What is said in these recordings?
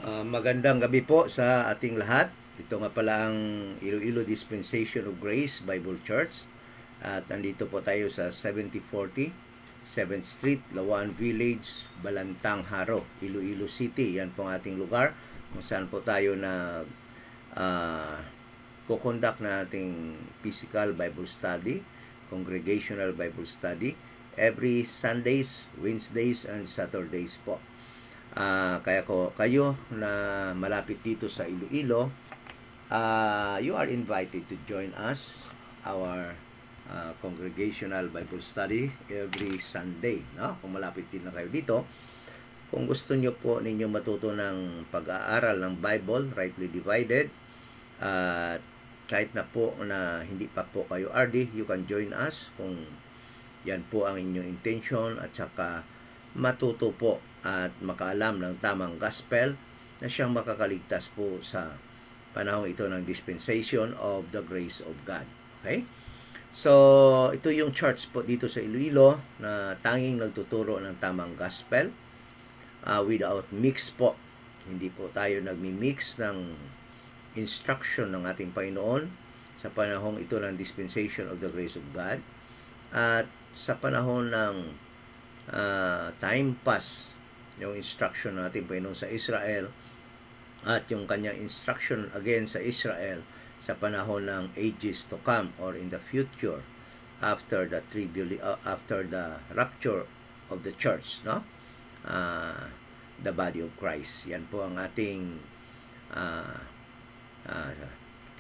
Magandang gabi po sa ating lahat. Ito nga pala ang Iloilo Dispensation of Grace Bible Church. At nandito po tayo sa 7040 7th Street, Lawan Village, Balantang Haro, Iloilo City. Yan po ang ating lugar kung saan po tayo na kukondak na ating physical Bible study, congregational Bible study, every Sundays, Wednesdays, and Saturdays po. Kaya kayo na malapit dito sa Iloilo, you are invited to join us, our congregational Bible study every Sunday. No? Kung malapit din na kayo dito, kung gusto nyo po ninyo matuto ng pag-aaral ng Bible, rightly divided, kahit na po na hindi pa po kayo RD, you can join us kung yan po ang inyong intention, at saka matuto po at makaalam ng tamang gospel na siyang makakaligtas po sa panahon ito ng dispensation of the grace of God. Okay? So, ito yung church po dito sa Iloilo na tanging nagtuturo ng tamang gospel without mix po. Hindi po tayo nagmi-mix ng instruction ng ating Panginoon sa panahon ito ng dispensation of the grace of God, at sa panahon ng time pass, yung instruction ng ating Panginoon sa Israel at yung kanyang instruction again sa Israel sa panahon ng ages to come or in the future after the rapture of the church, no? The body of Christ. Yan po ang ating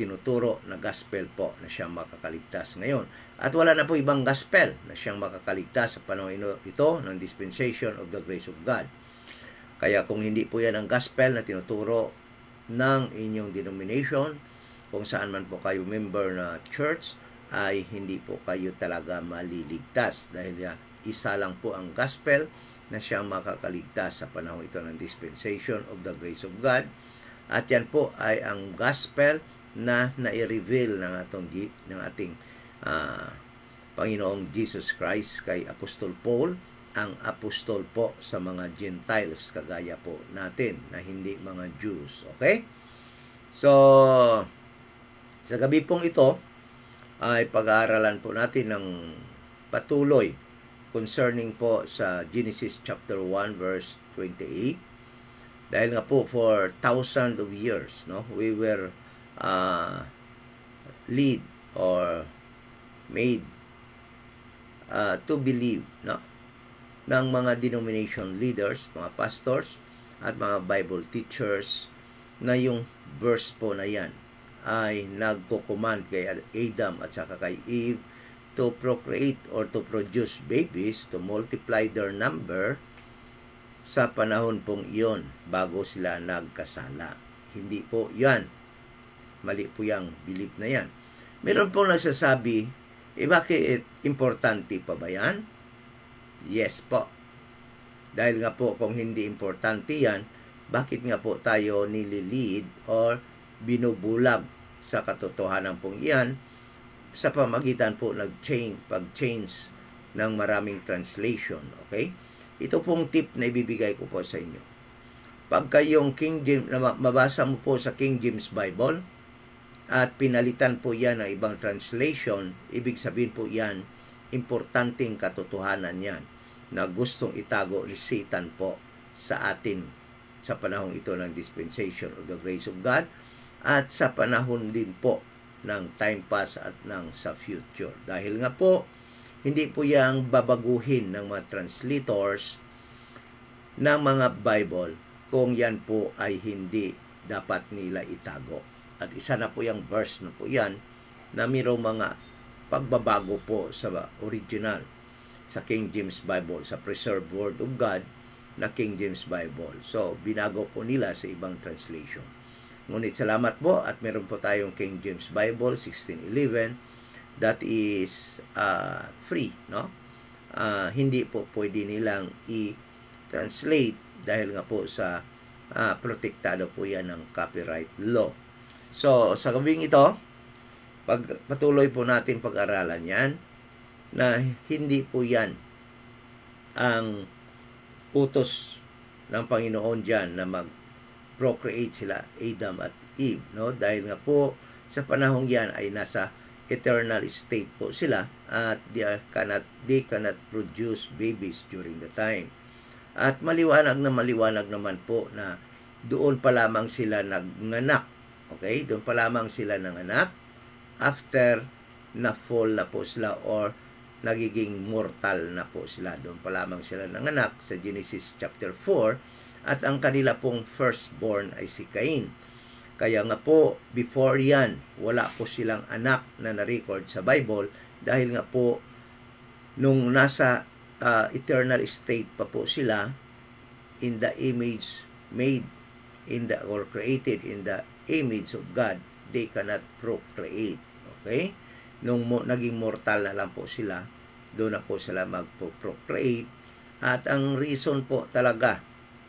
tinuturo na gospel po na siyang makakaligtas ngayon. At wala na po ibang gospel na siyang makakaligtas sa panahon ito ng dispensation of the grace of God. Kaya kung hindi po yan ang gospel na tinuturo ng inyong denomination, kung saan man po kayo member na church, ay hindi po kayo talaga maliligtas. Dahil isa lang po ang gospel na siyang makakaligtas sa panahon ito ng dispensation of the grace of God. At yan po ay ang gospel na nai-reveal ng ating Panginoong Jesus Christ kay Apostol Paul, ang apostol po sa mga Gentiles kagaya po natin na hindi mga Jews. Okay? So, sa gabi pong ito ay pag-aaralan po natin ng patuloy concerning po sa Genesis chapter 1 verse 28. Dahil nga po for thousands of years, no, we were lead or made to believe, no, ng mga denomination leaders, mga pastors, at mga Bible teachers na yung verse po na yan ay nagko-command kay Adam at saka kay Eve to procreate or to produce babies, to multiply their number sa panahon pong iyon bago sila nagkasala. Hindi po yan. Mali po yung belief na yan. Meron pong nagsasabi, bakit importante pa ba yan? Yes po. Dahil nga po kung hindi importante yan, bakit nga po tayo nililid or binubulag sa katotohanan pong yan sa pamagitan po pag-change ng maraming translation. Okay? Ito pong tip na ibibigay ko po sa inyo. Pagka yung King James, mabasa mo po sa King James Bible at pinalitan po yan ng ibang translation, ibig sabihin po yan, importanteng katotohanan yan na gustong itago ni Satan po sa atin sa panahon ito ng dispensation of the grace of God at sa panahon din po ng time pass at ng sa future. Dahil nga po, hindi po yang babaguhin ng mga translators ng mga Bible kung yan po ay hindi dapat nila itago. At isa na po yung verse na po yan na mayroong mga pagbabago po sa original sa King James Bible, sa preserved Word of God na King James Bible. So, binago po nila sa ibang translation. Ngunit salamat po at meron po tayong King James Bible 1611 that is free, no? Hindi po pwede nilang i-translate dahil nga po sa protektado po yan ng copyright law. So, sa gabing ito, patuloy po natin pag-aralan yan, na hindi po yan ang utos ng Panginoon dyan na nag-procreate sila, Adam at Eve, no? Dahil nga po sa panahong yan ay nasa eternal state po sila at they cannot produce babies during the time. At maliwanag naman po na doon pa lamang sila nagnganak. Okay? Doon pa lamang sila nanganak after na fall na po sila or nagiging mortal na po sila. Doon pa lamang sila nanganak sa Genesis chapter 4 at ang kanila pong firstborn ay si Cain. Kaya nga po, before yan, wala po silang anak na na-record sa Bible dahil nga po nung nasa eternal state pa po sila in the image made or created in the image of God, they cannot procreate. Okay? Nung naging mortal na lang po sila, doon na po sila magpo-procreate. At ang reason po talaga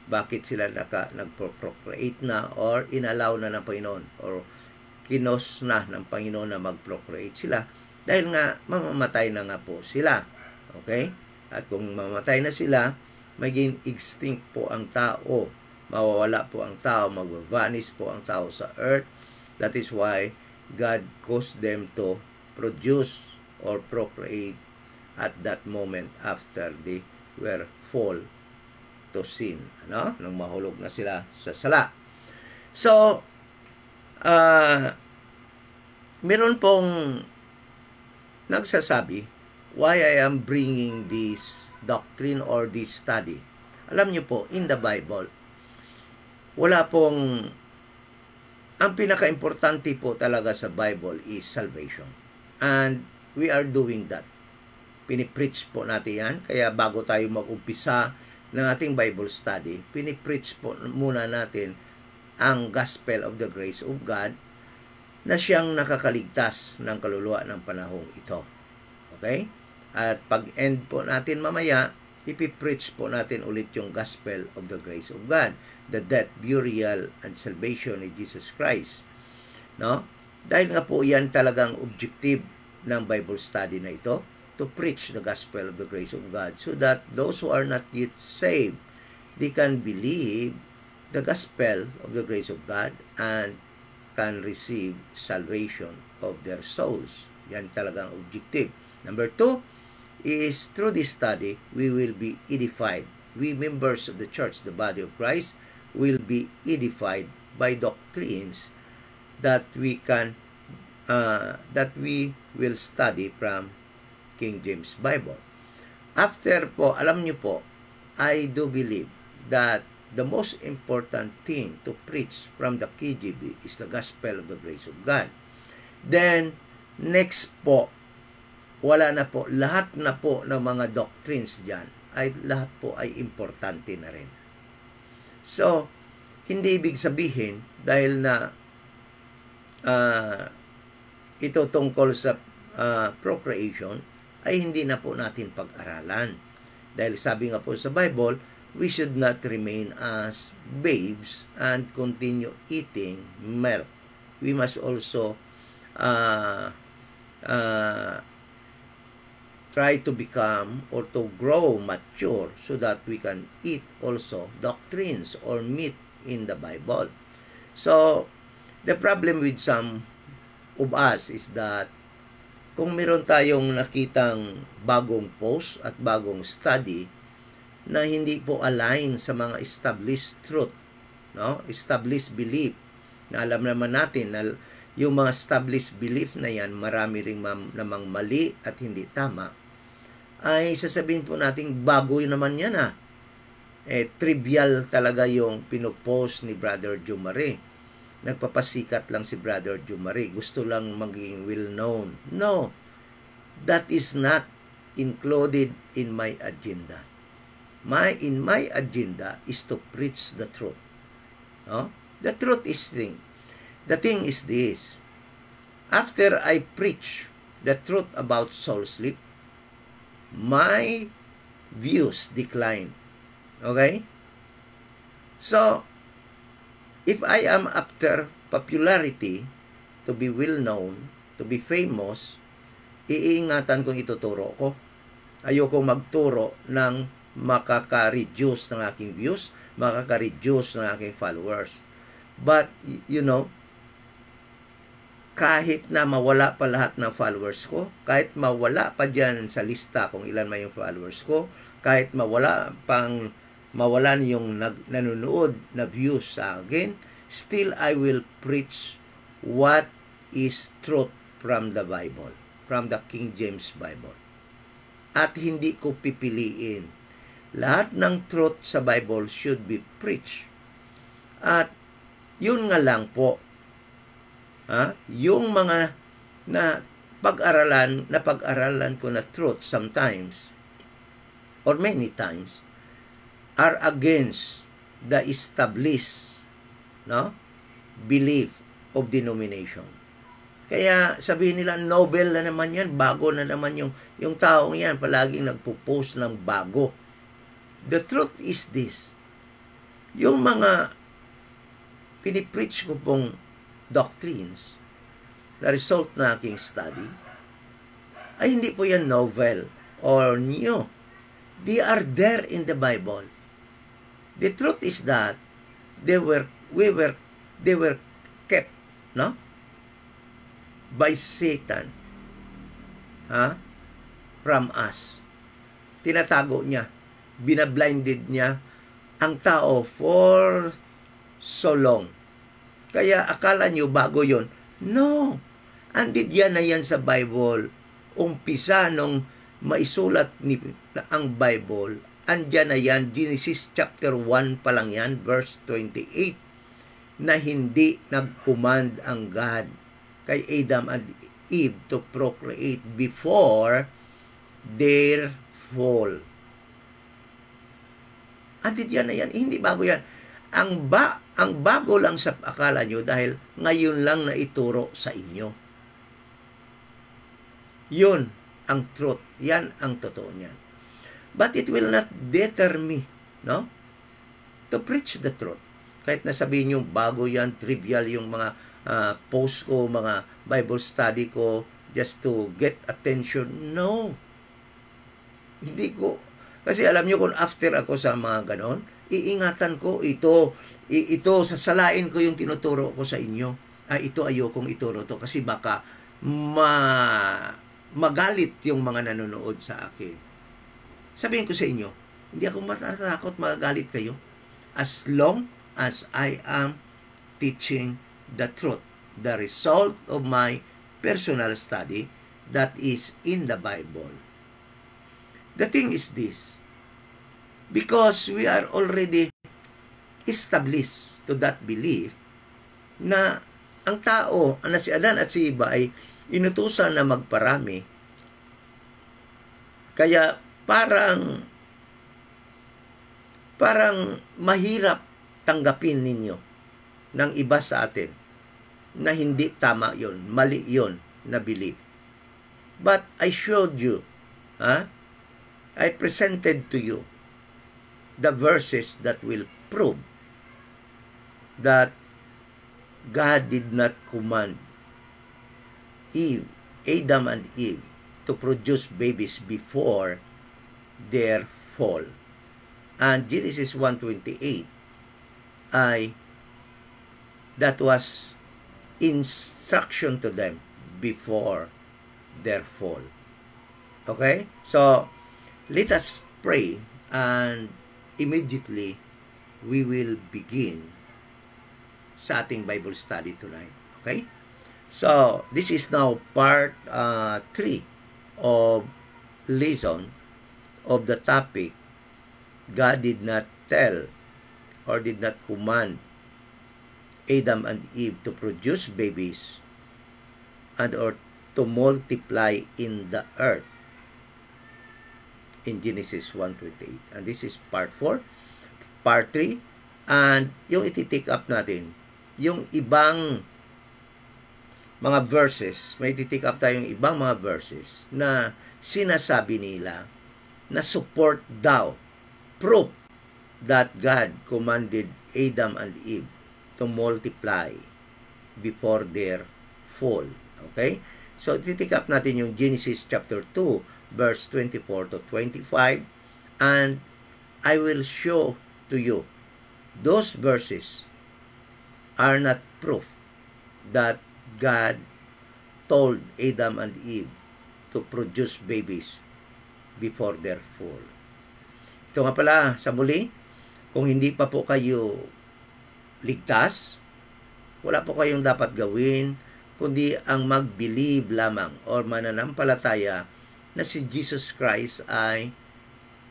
bakit sila nagpo-procreate na or inallow na ng Panginoon or kinos na ng Panginoon na mag-procreate sila dahil nga mamamatay na nga po sila. Okay? At kung mamamatay na sila, maging extinct po ang tao. Mawawala po ang tao, mag-vanish po ang tao sa earth. That is why God caused them to produce or procreate at that moment after they were fall to sin, ano? Nang mahulog na sila sa sala. So, meron pong nagsasabi, why I am bringing this doctrine or this study. Alam niyo po, in the Bible, wala pong, ang pinaka-importante po talaga sa Bible is salvation. And we are doing that. Pinipreach po natin yan. Kaya bago tayo mag-umpisa ng ating Bible study, pinipreach po muna natin ang gospel of the grace of God na siyang nakakaligtas ng kaluluwa ng panahong ito. Okay? At pag-end po natin mamaya, ipipreach po natin ulit yung gospel of the grace of God, the death, burial, and salvation ni Jesus Christ. No? Dahil nga po yan talagang objective ng Bible study na ito, to preach the gospel of the grace of God so that those who are not yet saved, they can believe the gospel of the grace of God and can receive salvation of their souls. Yan talagang objective. Number 2 is through this study, we will be edified. We members of the church, the body of Christ, will be edified by doctrines that we will study from King James Bible. After po, alam niyo po, I do believe that the most important thing to preach from the KJV is the gospel of the grace of God. Then, next po, wala na po, lahat na po ng mga doctrines dyan, lahat po ay importante na rin. So, hindi ibig sabihin, dahil na ito tungkol sa procreation, ay hindi na po natin pag-aralan. Dahil sabi nga po sa Bible, we should not remain as babes and continue eating milk. We must also try to become or to grow mature so that we can eat also doctrines or meat in the Bible. So, the problem with some of us is that kung meron tayong nakitang bagong post at bagong study na hindi po align sa mga established truth, no? Established belief, na alam naman natin na yung mga established belief na yan, marami ring namang mali at hindi tama, ay sasabihin po natin, bago yun naman yan trivial talaga yung pinopost ni Brother Jumare. Nagpapasikat lang si Brother Jumare. Gusto lang maging well-known. No, that is not included in my agenda. In my agenda is to preach the truth. No? The truth is the thing is this. After I preach the truth about soul sleep, my views decline. Okay? So, if I am after popularity, to be well-known, to be famous, iingatan kong ituturo ko. Ayoko magturo ng makaka-reduce ng aking views, makaka-reduce ng aking followers. But, kahit na mawala pa lahat ng followers ko, kahit mawala pa dyan sa lista kung ilan man yung followers ko, kahit mawalan yung nanonood na views sa akin, still I will preach what is truth from the Bible, from the King James Bible. At hindi ko pipiliin. Lahat ng truth sa Bible should be preached. At yun nga lang po, yung mga pag-aralan ko na truth sometimes or many times are against the established belief of denomination. Kaya sabihin nila, Nobel na naman yan, bago na naman yung taong yan, palaging nagpo-post ng bago. The truth is this, yung mga pinipreach ko pong doctrines, the result na aking study, ay hindi po yan novel or new. They are there in the Bible. The truth is that they were kept, by Satan, from us. Tinatago niya, binablinded niya ang tao for so long. Kaya akala nyo bago yon? No. Andid yan na yan sa Bible. Umpisa nung maisulat ang Bible, andyan na yan, Genesis chapter 1 pa lang yan, verse 28, na hindi nag-command ang God kay Adam and Eve to procreate before their fall. Andid yan na yan, hindi bago yan. Ang bago lang sa akala nyo dahil ngayon lang na ituro sa inyo. Yun ang truth. Yan ang totoo niyan. But it will not deter me, to preach the truth. Kahit nasabihin nyo, bago yan, trivial yung mga post ko, mga Bible study ko, just to get attention. No. Hindi ko. Kasi alam nyo kung after ako sa mga ganon, iingatan ko ito, sasalain ko yung tinuturo ko sa inyo. Ito ayokong ituro to kasi baka magalit yung mga nanonood sa akin. Sabihin ko sa inyo, hindi ako matatakot magalit kayo as long as I am teaching the truth, the result of my personal study that is in the Bible. The thing is this, because we are already established to that belief na ang tao, na si Adan at si Eva ay inutusan na magparami. Kaya parang mahirap tanggapin ninyo ng iba sa atin na hindi tama yon, mali yon na belief. But I showed you, I presented to you the verses that will prove that God did not command Adam and Eve to produce babies before their fall. And Genesis 1:28 that was instruction to them before their fall. Okay? So, let us pray and immediately we will begin sa ating Bible study tonight. Okay? So, this is now part 3 of lesson of the topic, God did not tell or did not command Adam and Eve to produce babies and or to multiply in the earth in Genesis 1:28. And this is part 4. Part 3, and yung iti-take up natin, yung ibang mga verses, may iti-take up tayong ibang mga verses na sinasabi nila na support daw, proof that God commanded Adam and Eve to multiply before their fall. Okay? So, iti-take up natin yung Genesis chapter 2, verse 24 to 25, and I will show to you those verses are not proof that God told Adam and Eve to produce babies before their fall. Ito nga pala, sa muli, kung hindi pa po kayo ligtas, wala po kayong dapat gawin, kundi ang mag-believe lamang or mananampalataya na si Jesus Christ ay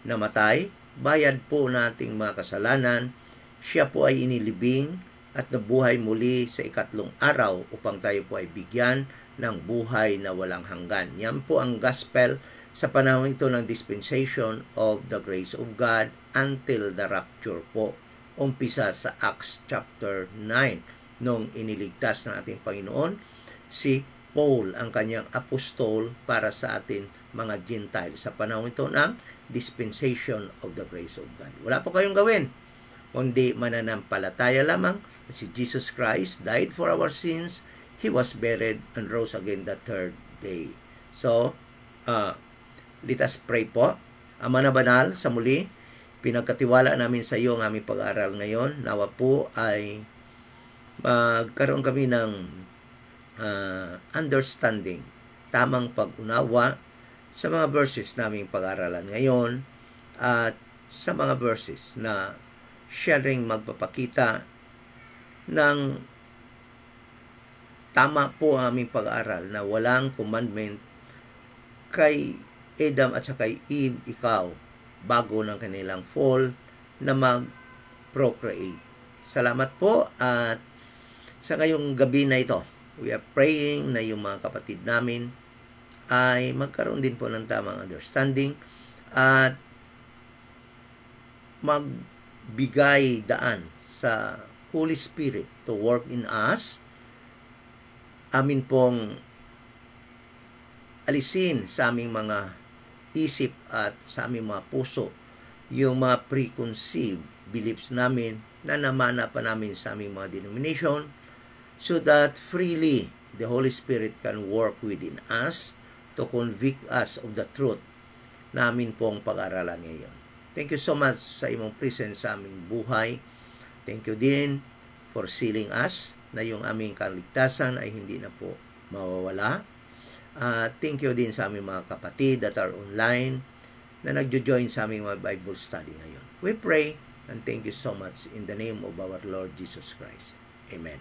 namatay, bayad po nating mga kasalanan, siya po ay inilibing at nabuhay muli sa ikatlong araw upang tayo po ay bigyan ng buhay na walang hanggan. Yan po ang gospel sa panahon ito ng dispensation of the grace of God until the rapture po. Umpisa sa Acts chapter 9 nung iniligtas ng ating Panginoon si Paul, ang kanyang apostol para sa atin mga Gentiles sa panahon ito ng dispensation of the grace of God. Wala po kayong gawin, kundi mananampalataya lamang na si Jesus Christ died for our sins, He was buried and rose again the third day. So, let us pray po. Ama na banal, sa muli, pinagkatiwala namin sa iyo ang aming pag-aaral ngayon. Nawa po ay magkaroon kami ng understanding, tamang pag-unawa sa mga verses naming pag-aaralan ngayon at sa mga verses na siya ring magpapakita ng tama po ang aming pag-aaral na walang commandment kay Adam at sa kay Eve, ikaw, bago ng kanilang fall, na mag-procreate. Salamat po at sa ngayong gabi na ito, we are praying na yung mga kapatid namin ay magkaroon din po ng tamang understanding at magbigay daan sa Holy Spirit to work in us. Amin pong alisin sa aming mga isip at sa aming mga puso yung mga preconceived beliefs namin na namana pa namin sa aming mga denomination, so that freely the Holy Spirit can work within us to convict us of the truth namin pong pag-aralan ngayon. Thank you so much sa imong presence sa aming buhay. Thank you din for sealing us na yung aming kaligtasan ay hindi na po mawawala. Thank you din sa aming mga kapatid that are online na nagjo-join sa aming mga Bible study ngayon. We pray and thank you so much in the name of our Lord Jesus Christ. Amen.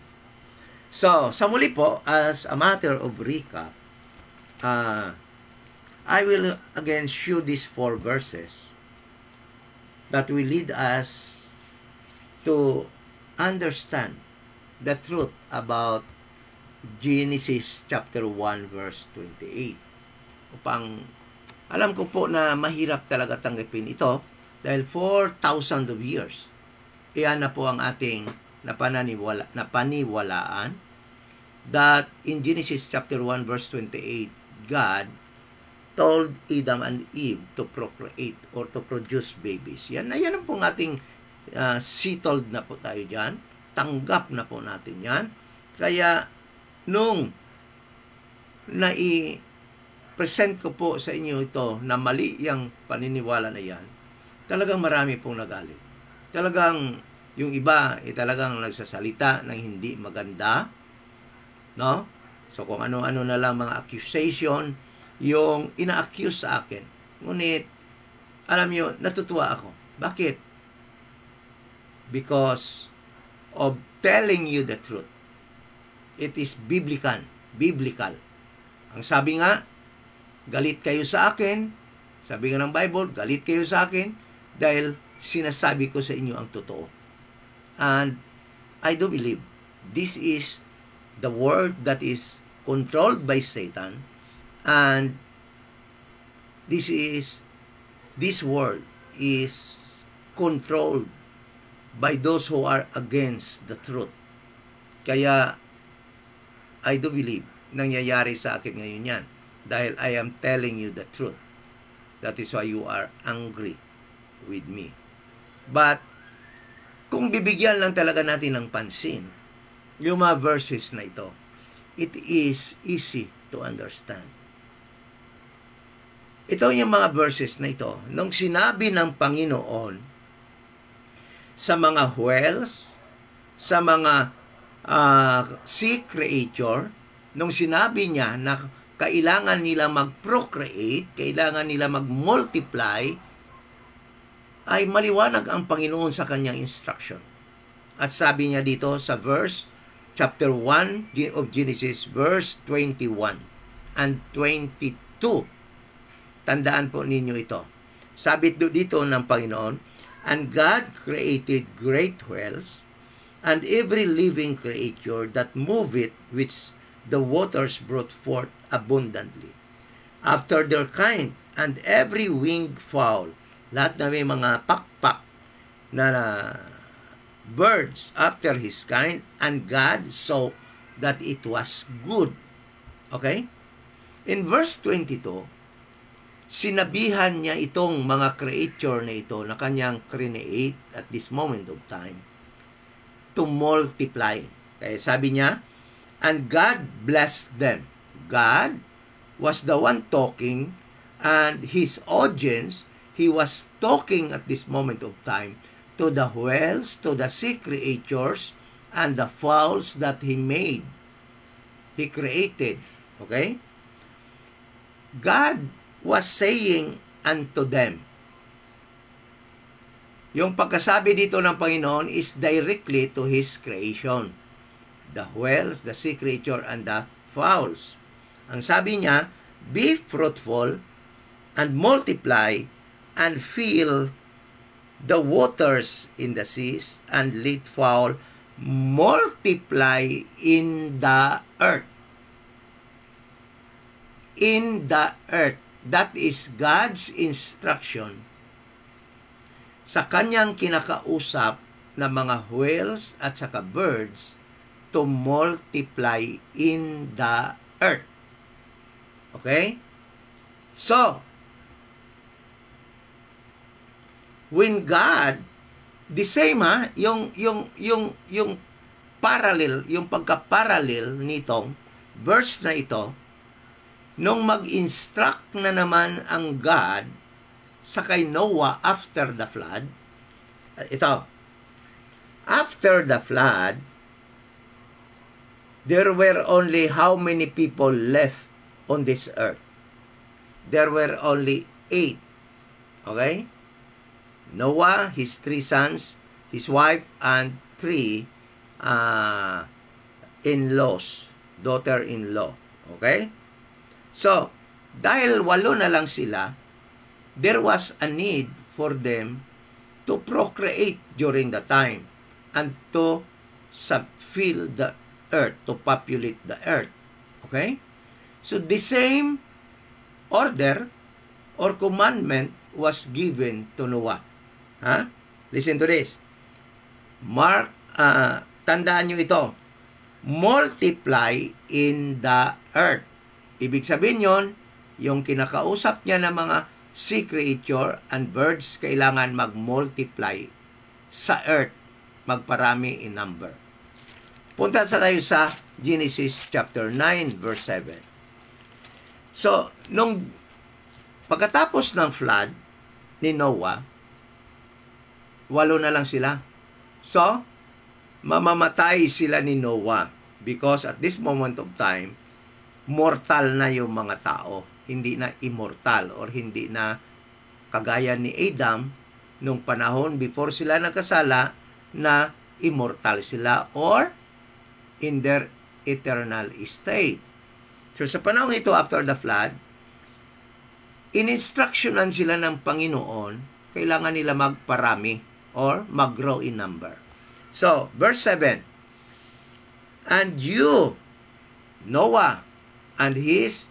So, sa muli po, as a matter of recap, I will again show these 4 verses that will lead us to understand the truth about Genesis chapter 1 verse 28. Upang alam ko po na mahirap talaga tanggapin ito dahil 4,000 of years. Iyan na po ang ating napaniwalaan that in Genesis chapter 1 verse 28, God told Adam and Eve to procreate or to produce babies. Yan ang pong ating settled na po tayo dyan. Tanggap na po natin yan. Kaya nung nai-present ko po sa inyo ito na mali yung paniniwala na yan, talagang marami pong nagalit. Talagang yung iba talagang nagsasalita ng hindi maganda, no? So kung ano-ano na lang mga accusation yung ina-accuse sa akin. Ngunit alam nyo, natutuwa ako. Bakit? Because of telling you the truth. It is biblical. Ang sabi nga, galit kayo sa akin. Sabi nga ng Bible, galit kayo sa akin dahil sinasabi ko sa inyo ang totoo. And I do believe this is the world that is controlled by Satan, and this world is controlled by those who are against the truth. Kaya I do believe nangyayari sa akin ngayon yan dahil I am telling you the truth. That is why you are angry with me. But kung bibigyan lang talaga natin ng pansin yung mga verses na ito, it is easy to understand. Ito yung mga verses na ito, nung sinabi ng Panginoon sa mga Huwels, sa mga sea creature, nung sinabi niya na kailangan nila mag-procreate, kailangan nila mag-multiply, ay maliwanag ang Panginoon sa kanyang instruction. At sabi niya dito sa chapter 1 of Genesis, verse 21 and 22. Tandaan po ninyo ito. Sabi dito ng Panginoon, and God created great whales, and every living creature that moveth, which the waters brought forth abundantly, after their kind, and every winged fowl, lahat na may mga pakpak na birds after his kind, and God saw that it was good. Okay? In verse 22, sinabihan niya itong mga creature na ito na kanyang create at this moment of time to multiply. Kaya sabi niya, and God blessed them. God was the one talking, and his audience, he was talking at this moment of time to the whales, to the sea creatures, and the fowls that he made. He created. Okay? God was saying unto them. Yung pagkasabi dito ng Panginoon is directly to His creation. The whales, the sea creature, and the fowls. Ang sabi niya, be fruitful and multiply and fill the waters in the seas, and let fowl multiply in the earth. In the earth. That is God's instruction sa kanyang kinakausap na mga whales at saka birds to multiply in the earth. Okay? So, when God, the same yung parallel, yung pagka-parallel nitong verse na ito, nung mag-instruct na naman ang God sa kay Noah after the flood, ito, after the flood, there were only how many people left on this earth? There were only 8. Okay? Noah, his 3 sons, his wife, and 3 in-laws, daughter-in-law. Okay? So, dahil 8 na lang sila, there was a need for them to procreate during the time and to fill the earth, to populate the earth. Okay? So, the same order or commandment was given to Noah. Listen to this. Tandaan nyo ito. Multiply in the earth. Ibig sabihin yon, yung kinakausap niya ng mga sea creature and birds, kailangan mag-multiply sa earth, magparami in number. Punta tayo sa Genesis chapter 9, verse 7. So, nung pagkatapos ng flood ni Noah, 8 na lang sila. So, mamamatay sila ni Noah because at this moment of time, mortal na yung mga tao, hindi na immortal or hindi na kagaya ni Adam nung panahon before sila nagkasala na immortal sila or in their eternal state. So sa panahon ito after the flood, in-instructionan sila ng Panginoon, kailangan nila magparami or mag-grow in number. So, verse 7, and you, Noah, and his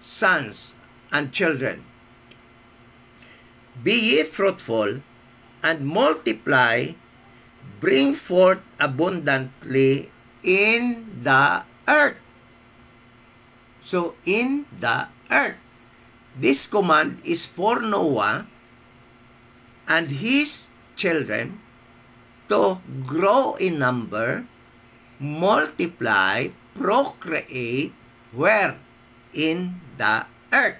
sons and children, be ye fruitful and multiply, bring forth abundantly in the earth. So, in the earth. This command is for Noah and his children to grow in number, multiply, procreate, where? In the earth.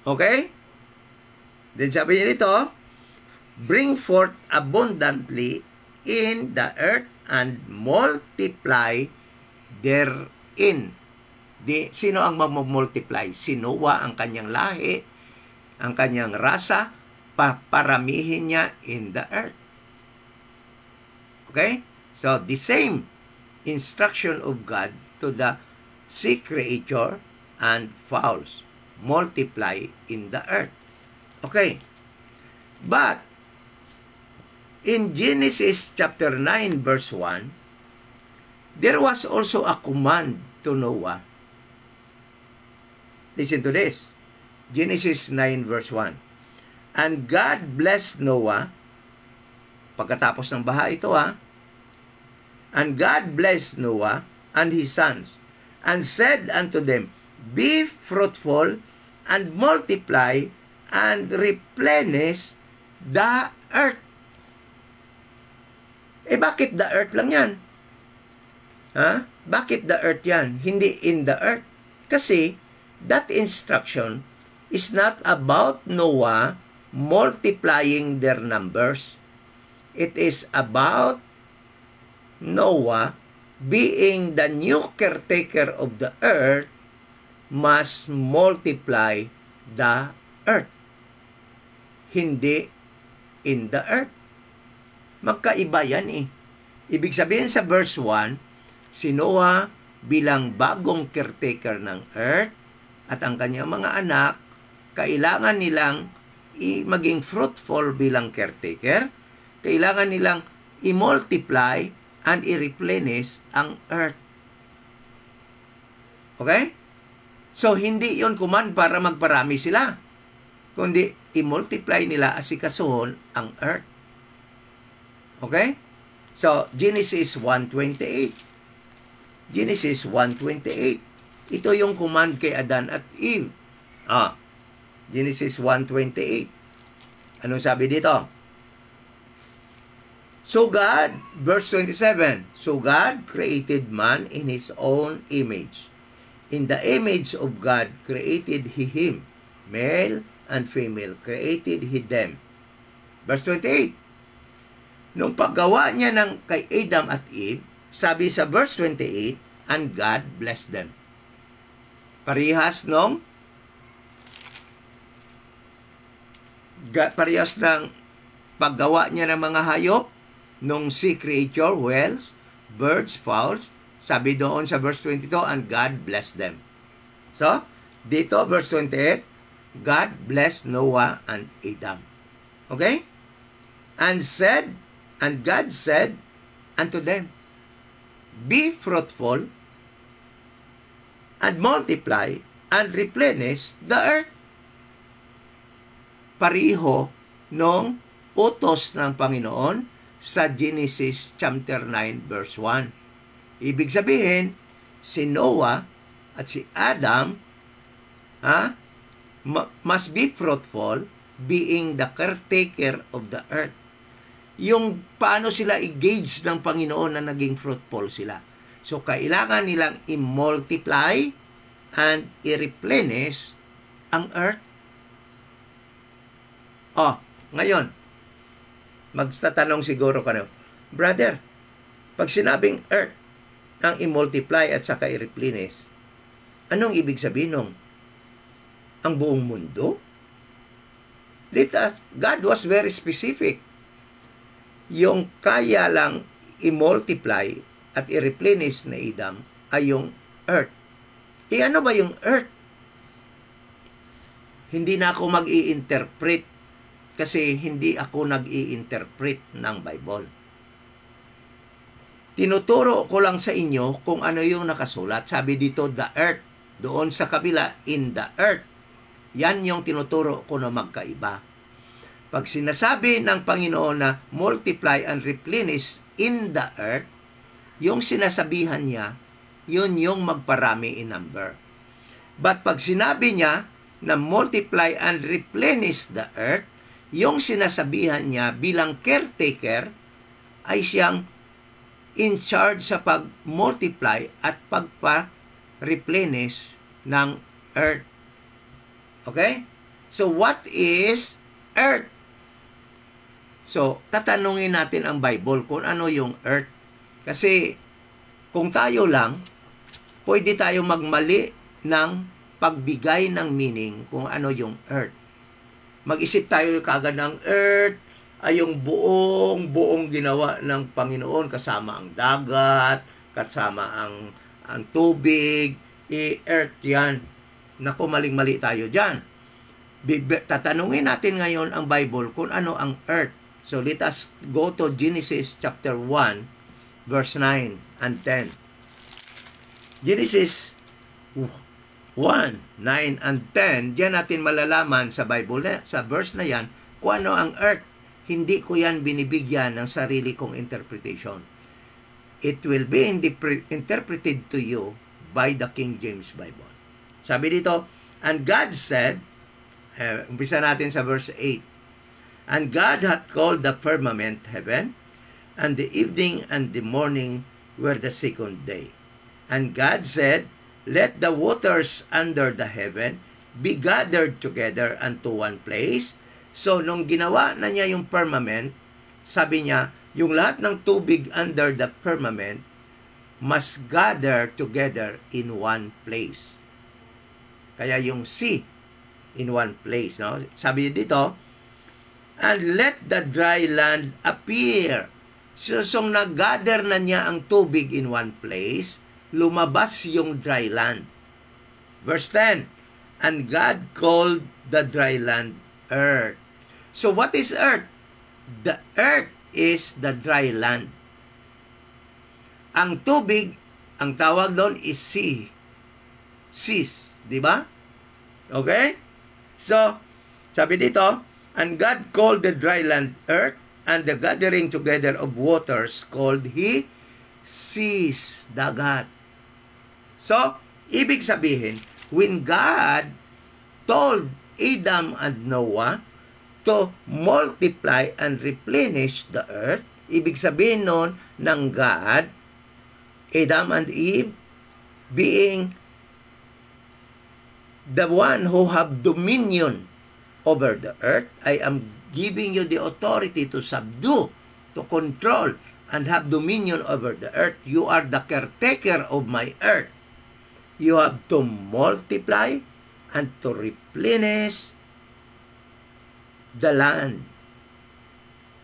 Okay? Then sabi niya dito, bring forth abundantly in the earth and multiply therein. Sino ang mamumultiply? Si Noah, ang kanyang lahi, ang kanyang rasa, paparamihin niya in the earth. Okay? So, the same instruction of God to the sea creature and fowls. Multiply in the earth. Okay. But, in Genesis chapter 9 verse 1, there was also a command to Noah. Listen to this. Genesis 9 verse 1. And God blessed Noah, pagkatapos ng baha ito and God blessed Noah and his sons, and said unto them, Be fruitful, and multiply, and replenish the earth. Bakit the earth lang yan? Bakit the earth yan? Hindi in the earth. Kasi, that instruction is not about Noah multiplying their numbers. It is about Noah being the new caretaker of the earth must multiply the earth. Hindi in the earth. Magkaiba yan Ibig sabihin sa verse 1, si Noah bilang bagong caretaker ng earth at ang kanyang mga anak, kailangan nilang maging fruitful bilang caretaker, kailangan nilang i-multiply and i-replenish ang earth. Okay? So, hindi yon command para magparami sila, kundi i-multiply nila, asikasuhon ang earth. Okay? So, Genesis 1:28. Genesis 1:28. Ito yung command kay Adan at Eve. Genesis 1:28. Anong sabi dito? So God, verse 27, so God created man in His own image. In the image of God created He him. Male and female created He them. Verse 28. Nung paggawa niya ng kay Adam at Eve, sabi sa verse 28, and God blessed them. Parehas ng paggawa niya ng mga hayop, nung sea creature, whales, birds, fowls, sabi doon sa verse 22, and God blessed them. So, dito, verse 28, God blessed Noah and Adam. Okay? And God said unto them, Be fruitful, and multiply, and replenish the earth. Pariho nung utos ng Panginoon sa Genesis chapter 9 verse 1. Ibig sabihin, si Noah at si Adam must be fruitful, being the caretaker of the earth. Yung paano sila engage ng Panginoon na naging fruitful sila. So, kailangan nilang i-multiply and i-replenish ang earth. Ngayon, magtatanong siguro kayo, brother, pag sinabing earth ang i-multiply at saka i-replenish, anong ibig sabihin nung? Ang buong mundo? God was very specific. Yung kaya lang i-multiply at i-replenish na Adam ay yung earth. Ano ba yung earth? Hindi na ako mag-i-interpret kasi hindi ako nag-i-interpret ng Bible. Tinuturo ko lang sa inyo kung ano yung nakasulat. Sabi dito, the earth. Doon sa kabila, in the earth. Yan yung tinuturo ko na magkaiba. Pag sinasabi ng Panginoon na multiply and replenish in the earth, yung sinasabihan niya, yun yung magparami in number. But pag sinabi niya na multiply and replenish the earth, yung sinasabihan niya bilang caretaker ay siyang in charge sa pag-multiply at pagpa-replenish ng earth. Okay? So, what is earth? So, tatanungin natin ang Bible kung ano yung earth. Kasi kung tayo lang, pwede tayo magmali ng pagbigay ng meaning kung ano yung earth. Mag-isip tayo kagad ng earth ay yung buong ginawa ng Panginoon, kasama ang dagat, kasama ang tubig, earth yan. Naku, maling-mali tayo dyan. Tatanungin natin ngayon ang Bible kung ano ang earth. So let us go to Genesis chapter 1, verse 9 and 10. Genesis 1, 9 and 10, diyan natin malalaman sa Bible, sa verse na yan, kung ano ang earth. Hindi ko yan binibigyan ng sarili kong interpretation. It will be interpreted to you by the King James Bible. Sabi dito, and God said, umpisa natin sa verse 8, and God hath called the firmament heaven, and the evening and the morning were the second day. And God said, let the waters under the heaven be gathered together unto one place. So, nung ginawa na niya yung firmament, sabi niya, yung lahat ng tubig under the firmament must gather together in one place. Kaya yung sea in one place. No? Sabi dito, and let the dry land appear. So nag-gather na niya ang tubig in one place, lumabas yung dry land. Verse 10, and God called the dry land earth. So what is earth? The earth is the dry land. Ang tubig, ang tawag doon is sea. Seas, di ba? Okay? So, sabi dito, and God called the dry land earth, and the gathering together of waters called he seas, dagat. So, ibig sabihin, when God told Adam and Noah to multiply and replenish the earth, ibig sabihin nun ng God, Adam and Eve, being the one who have dominion over the earth, I am giving you the authority to subdue, to control, and have dominion over the earth. You are the caretaker of my earth. You have to multiply and to replenish the land.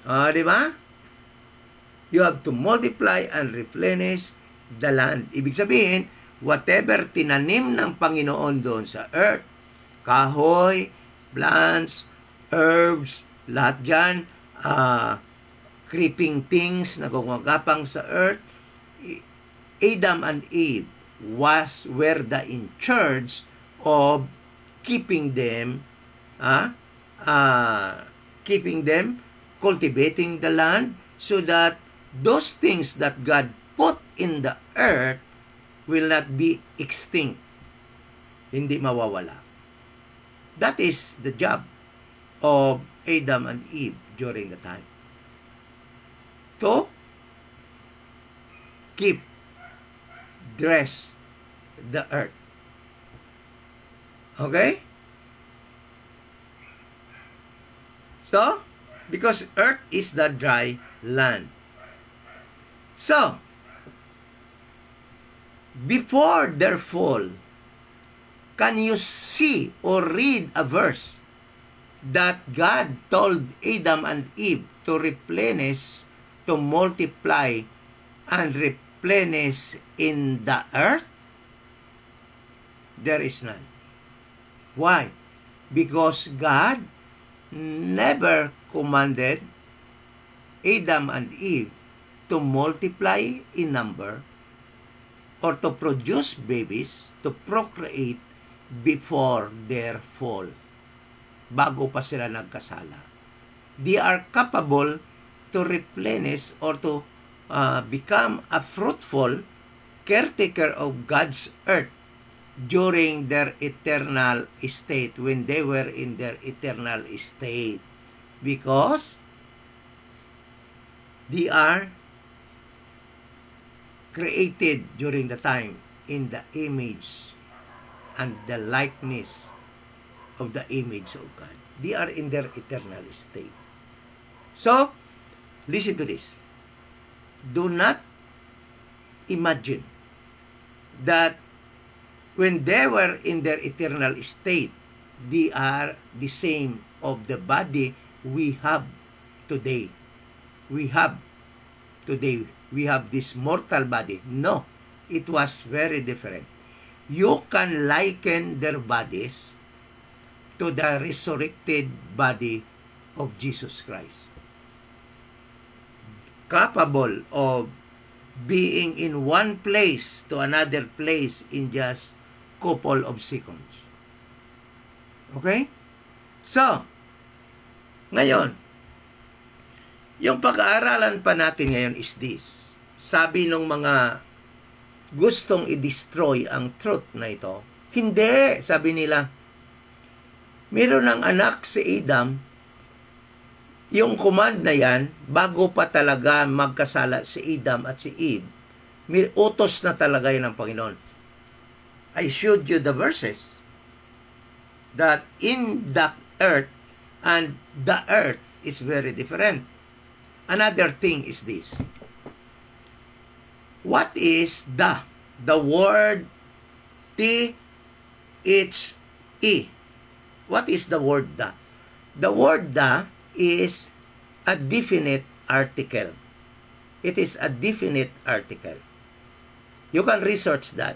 Di ba? You have to multiply and replenish the land. Ibig sabihin, whatever tinanim ng Panginoon doon sa earth, kahoy, plants, herbs, lahat dyan, creeping things na gumagapang sa earth, Adam and Eve were the in charge of keeping them, cultivating the land, so that those things that God put in the earth will not be extinct. Hindi mawawala. That is the job of Adam and Eve during the time. To keep, dress the earth. Okay? So, because earth is the dry land. So, before their fall, can you see or read a verse that God told Adam and Eve to replenish, to multiply, and replenish in the earth? There is none. Why? Because God never commanded Adam and Eve to multiply in number or to produce babies, to procreate before their fall, bago pa sila nagkasala. They are capable to replenish or to become a fruitful caretaker of God's earth during their eternal state, when they were in their eternal state, because they are created during the time in the image and the likeness of the image of God. They are in their eternal state. So, listen to this. Do not imagine that when they were in their eternal state, they are the same of the body we have today. We have this mortal body. No, it was very different. You can liken their bodies to the resurrected body of Jesus Christ, capable of being in one place to another place in just couple of seconds. Okay? So, ngayon, yung pag-aaralan pa natin ngayon is this. Sabi ng mga gustong i-destroy ang truth na ito, hindi, sabi nila, meron ng anak si Adam, yung command na yan, bago pa talaga magkasala si Adam at si Eve, may utos na talaga yan ng Panginoon. I showed you the verses that in the earth and the earth is very different. Another thing is this. What is the word T-H-E? What is the word the? The word the is a definite article. It is a definite article. You can research that.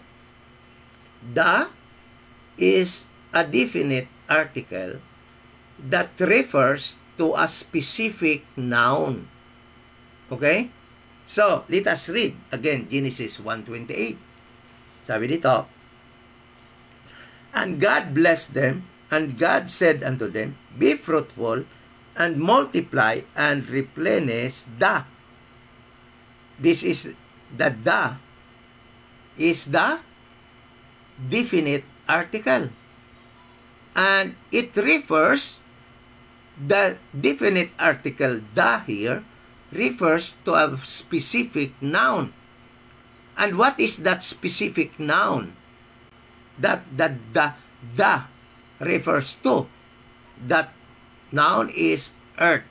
The is a definite article that refers to a specific noun. Okay? So, let us read again Genesis 1:28. Sabi dito, and God blessed them, and God said unto them, be fruitful, and multiply, and replenish the. This is the is the definite article. And it refers, the definite article the here, refers to a specific noun. And what is that specific noun that the refers to? That noun is earth.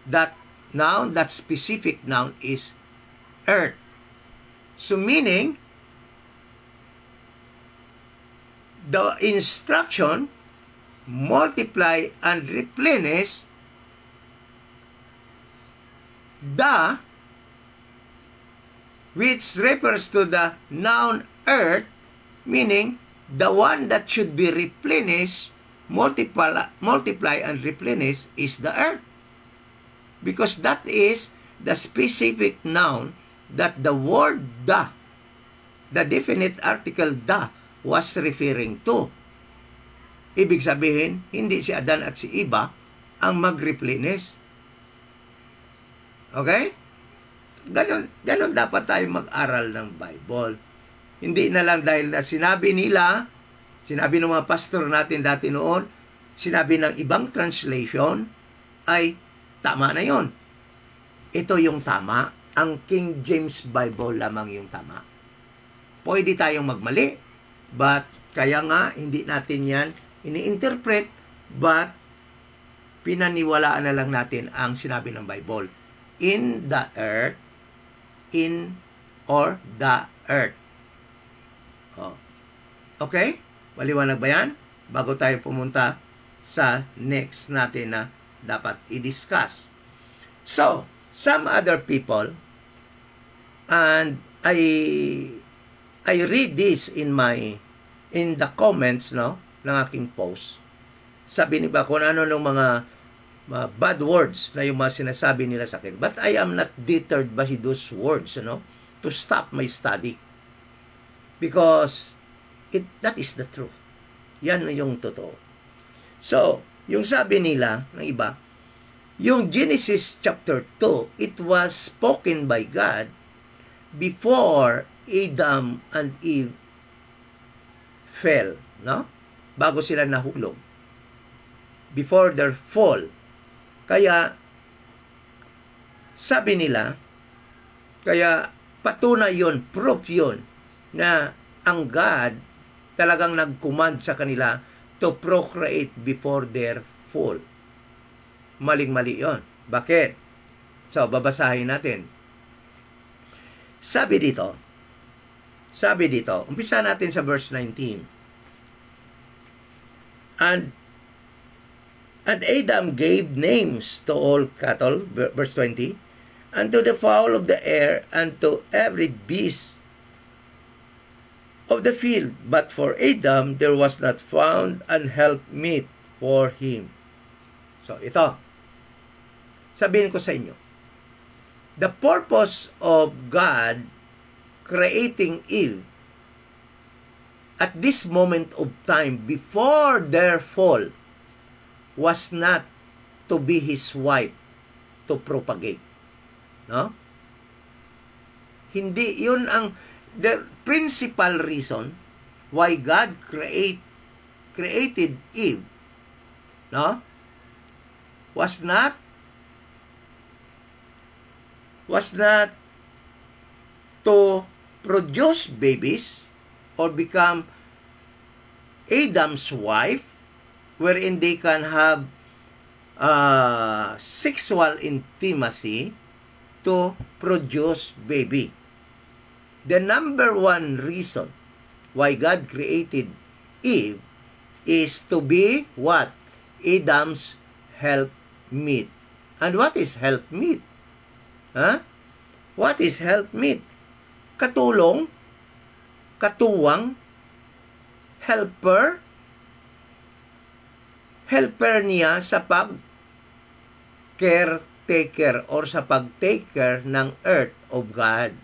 That noun, that specific noun is earth. So meaning, the instruction, multiply and replenish, the, which refers to the noun earth, meaning the one that should be replenished, multiply and replenish is the earth. Because that is the specific noun that the word the definite article the, was referring to. Ibig sabihin, hindi si Adan at si Eva ang mag-replenish. Okay? Ganon dapat tayo mag-aral ng Bible. Hindi na lang dahil na sinabi nila, sinabi ng mga pastor natin dati noon, sinabi ng ibang translation, ay tama na yon. Ito yung tama. Ang King James Bible lamang yung tama. Pwede tayong magmali, but kaya nga hindi natin yan ini-interpret, but pinaniwalaan na lang natin ang sinabi ng Bible. In the earth, in or the earth. Oh. Okay? Maliwanag ba yan? Bago tayo pumunta sa next natin na dapat i-discuss. So, some other people, and I read this in the comments, no, ng aking post. Sabi niba kung ano ng mga bad words na yung mga sinasabi nila sa akin. But I am not deterred by those words, to stop my study. Because that is the truth. Yan yung totoo. So, yung sabi nila ng iba, yung Genesis chapter 2, it was spoken by God before Adam and Eve fell, no? Bago sila nahulog. Before their fall. Kaya, sabi nila, kaya patunay yun, proof yun, na ang God talagang nag-command sa kanila to procreate before their fall. Maling-mali yun. Bakit? So, babasahin natin. Sabi dito, umpisa natin sa verse 19. And Adam gave names to all cattle, verse 20, and to the fowl of the air, and to every beast of the field. But for Adam, there was not found an helpmeet for him. So, ito. Sabihin ko sa inyo. The purpose of God creating Eve at this moment of time before their fall was not to be his wife, to propagate. No? Hindi, yun ang the principal reason why God created Eve. No? Was not to produce babies or become Adam's wife, wherein they can have sexual intimacy to produce baby. The number one reason why God created Eve is to be what? Adam's helpmeet. And what is helpmeet? Huh? What is helpmeet? Katulong, katuwang, helper niya sa pag-caretaker or sa pag-taker ng earth of God.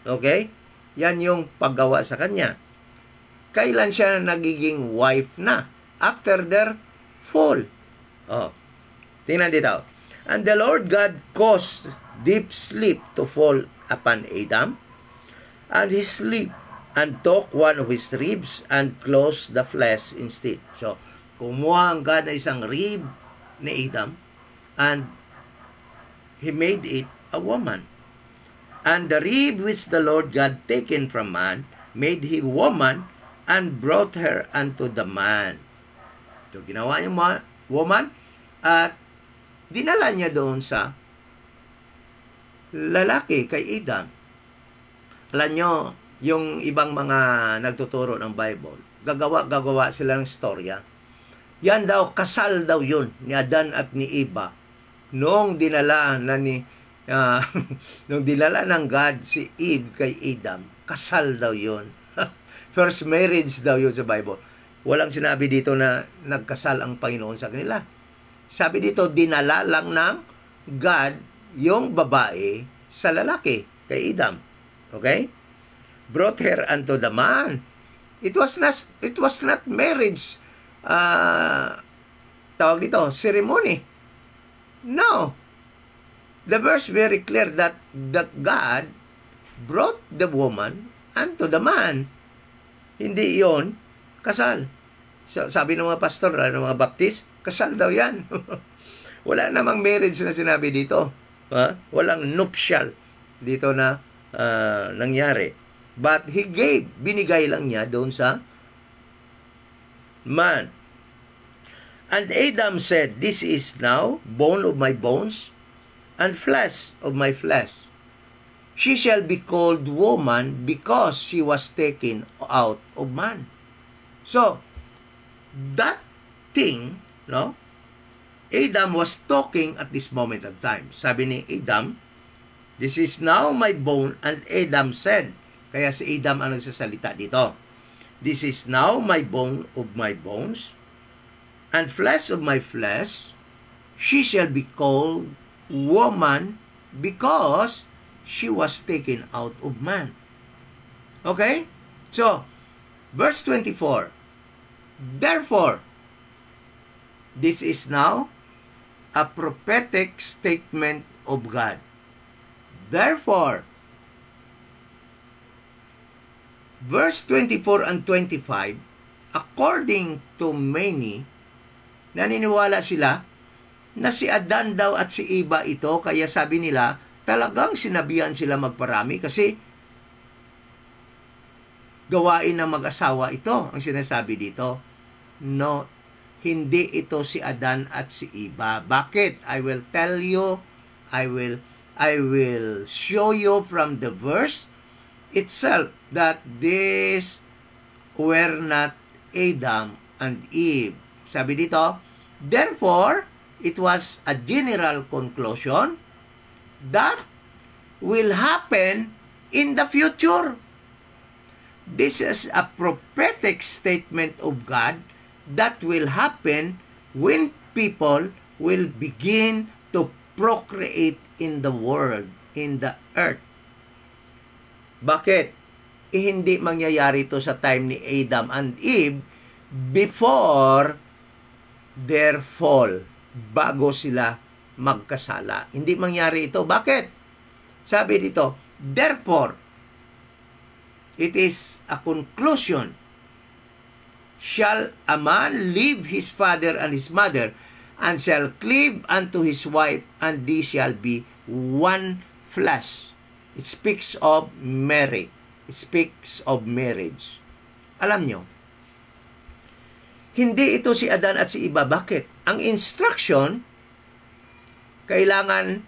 Okay? Yan yung paggawa sa kanya. Kailan siya nagiging wife na? After their fall. Oh. Tingnan dito. And the Lord God caused deep sleep to fall upon Adam, and he sleep, and took one of his ribs, and closed the flesh instead. So, kumuha ang God na isang rib ni Adam, and he made it a woman. And the rib which the Lord God taken from man, made him woman, and brought her unto the man. So, ginawa niya woman, at dinala niya doon sa lalaki, kay Adam. Alam nyo, yung ibang mga nagtuturo ng Bible, gagawa sila ng storya. Yan daw, kasal daw yun ni Adan at ni Eva. Nung dinala ng God si Eve kay Adam, kasal daw yun. First marriage daw yun sa Bible. Walang sinabi dito na nagkasal ang Panginoon sa kanila. Sabi dito, dinala lang ng God yung babae sa lalaki, kay Adam. Okay? Brought her unto the man. It was not marriage, tawag dito, ceremony. No. The verse very clear that God brought the woman unto the man. Hindi yon kasal. So, sabi ng mga pastor, ng mga baptist, kasal daw yan. Wala namang marriage na sinabi dito. Walang nuptial dito na nangyari. But he gave, binigay lang niya doon sa man. And Adam said, this is now bone of my bones and flesh of my flesh. She shall be called woman because she was taken out of man. So, that thing, no? Adam was talking at this moment of time. Sabi ni Adam, this is now my bone, and Adam said, kaya si Adam ang nagsasalita dito, this is now my bone of my bones, and flesh of my flesh, she shall be called woman because she was taken out of man. Okay? So, verse 24, therefore, this is now a prophetic statement of God. Therefore, verse 24 and 25, according to many, naniniwala sila na si Adan daw at si Eva ito, kaya sabi nila, talagang sinabihan sila magparami kasi gawain ng mag-asawa ito, ang sinasabi dito. No, hindi ito si Adan at si Eva. Bakit? I will tell you, I will I will show you from the verse itself that these were not Adam and Eve. Sabi dito, therefore, it was a general conclusion that will happen in the future. This is a prophetic statement of God that will happen when people will begin to procreate in the world, in the earth. Bakit? Hindi mangyayari ito sa time ni Adam and Eve before their fall, bago sila magkasala. Hindi mangyari ito. Bakit? Sabi dito, therefore, it is a conclusion. Shall a man leave his father and his mother, and shall cleave unto his wife, and they shall be one flesh. It speaks of marriage. It speaks of marriage. Alam nyo, hindi ito si Adan at si Eva. Bakit? Ang instruction, kailangan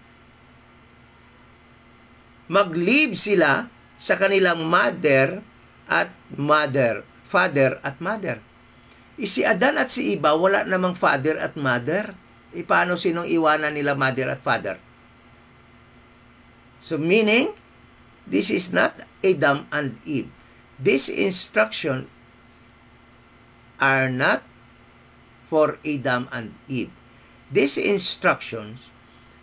mag-leave sila sa kanilang father at mother. Si Adan at si Eva, wala namang father at mother. Paano sinong iwanan nila mother at father? So meaning, this is not Adam and Eve. This instruction are not for Adam and Eve. These instructions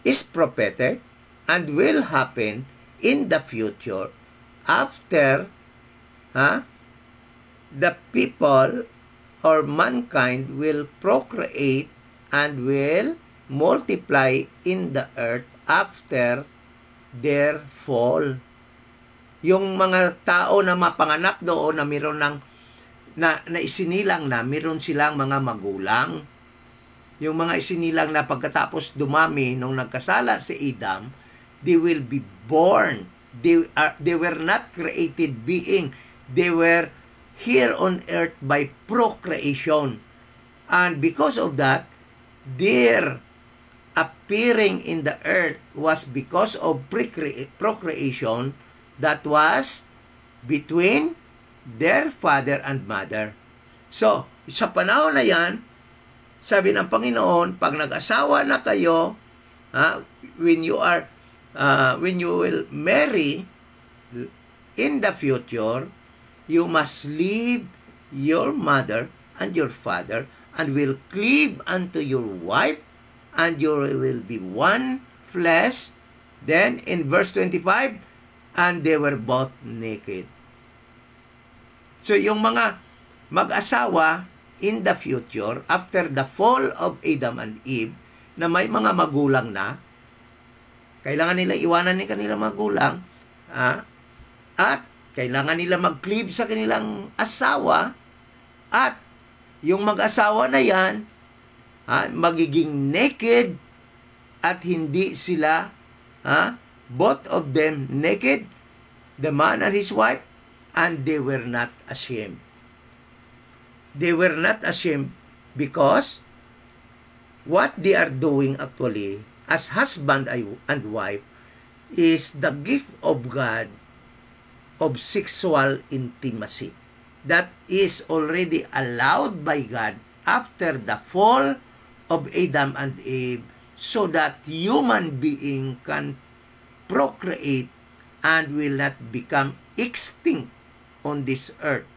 is prophetic and will happen in the future after the people or mankind will procreate and will multiply in the earth after their fall. Yung mga tao na mapanganak doon na meron ng na isinilang na meron silang mga magulang. Yung mga isinilang na pagkatapos dumami nung nagkasala si Adam, they will be born. They were not created being. They were here on earth by procreation. And because of that, their appearing in the earth was because of procreation that was between their father and mother. So, sa panahon na yan, sabi ng Panginoon, pag nag-asawa na kayo, when you will marry in the future, you must leave your mother and your father and will cleave unto your wife, and you will be one flesh. Then in verse 25, and they were both naked. So yung mga mag-asawa in the future, after the fall of Adam and Eve, na may mga magulang na, kailangan nila iwanan ni kanilang magulang, at kailangan nila mag-cleave sa kanilang asawa, at yung mag-asawa na yan, magiging naked, at hindi sila, both of them naked, the man and his wife, and they were not ashamed. They were not ashamed because what they are doing actually as husband and wife is the gift of God of sexual intimacy that is already allowed by God after the fall of Adam and Eve, so that human being can procreate and will not become extinct on this earth.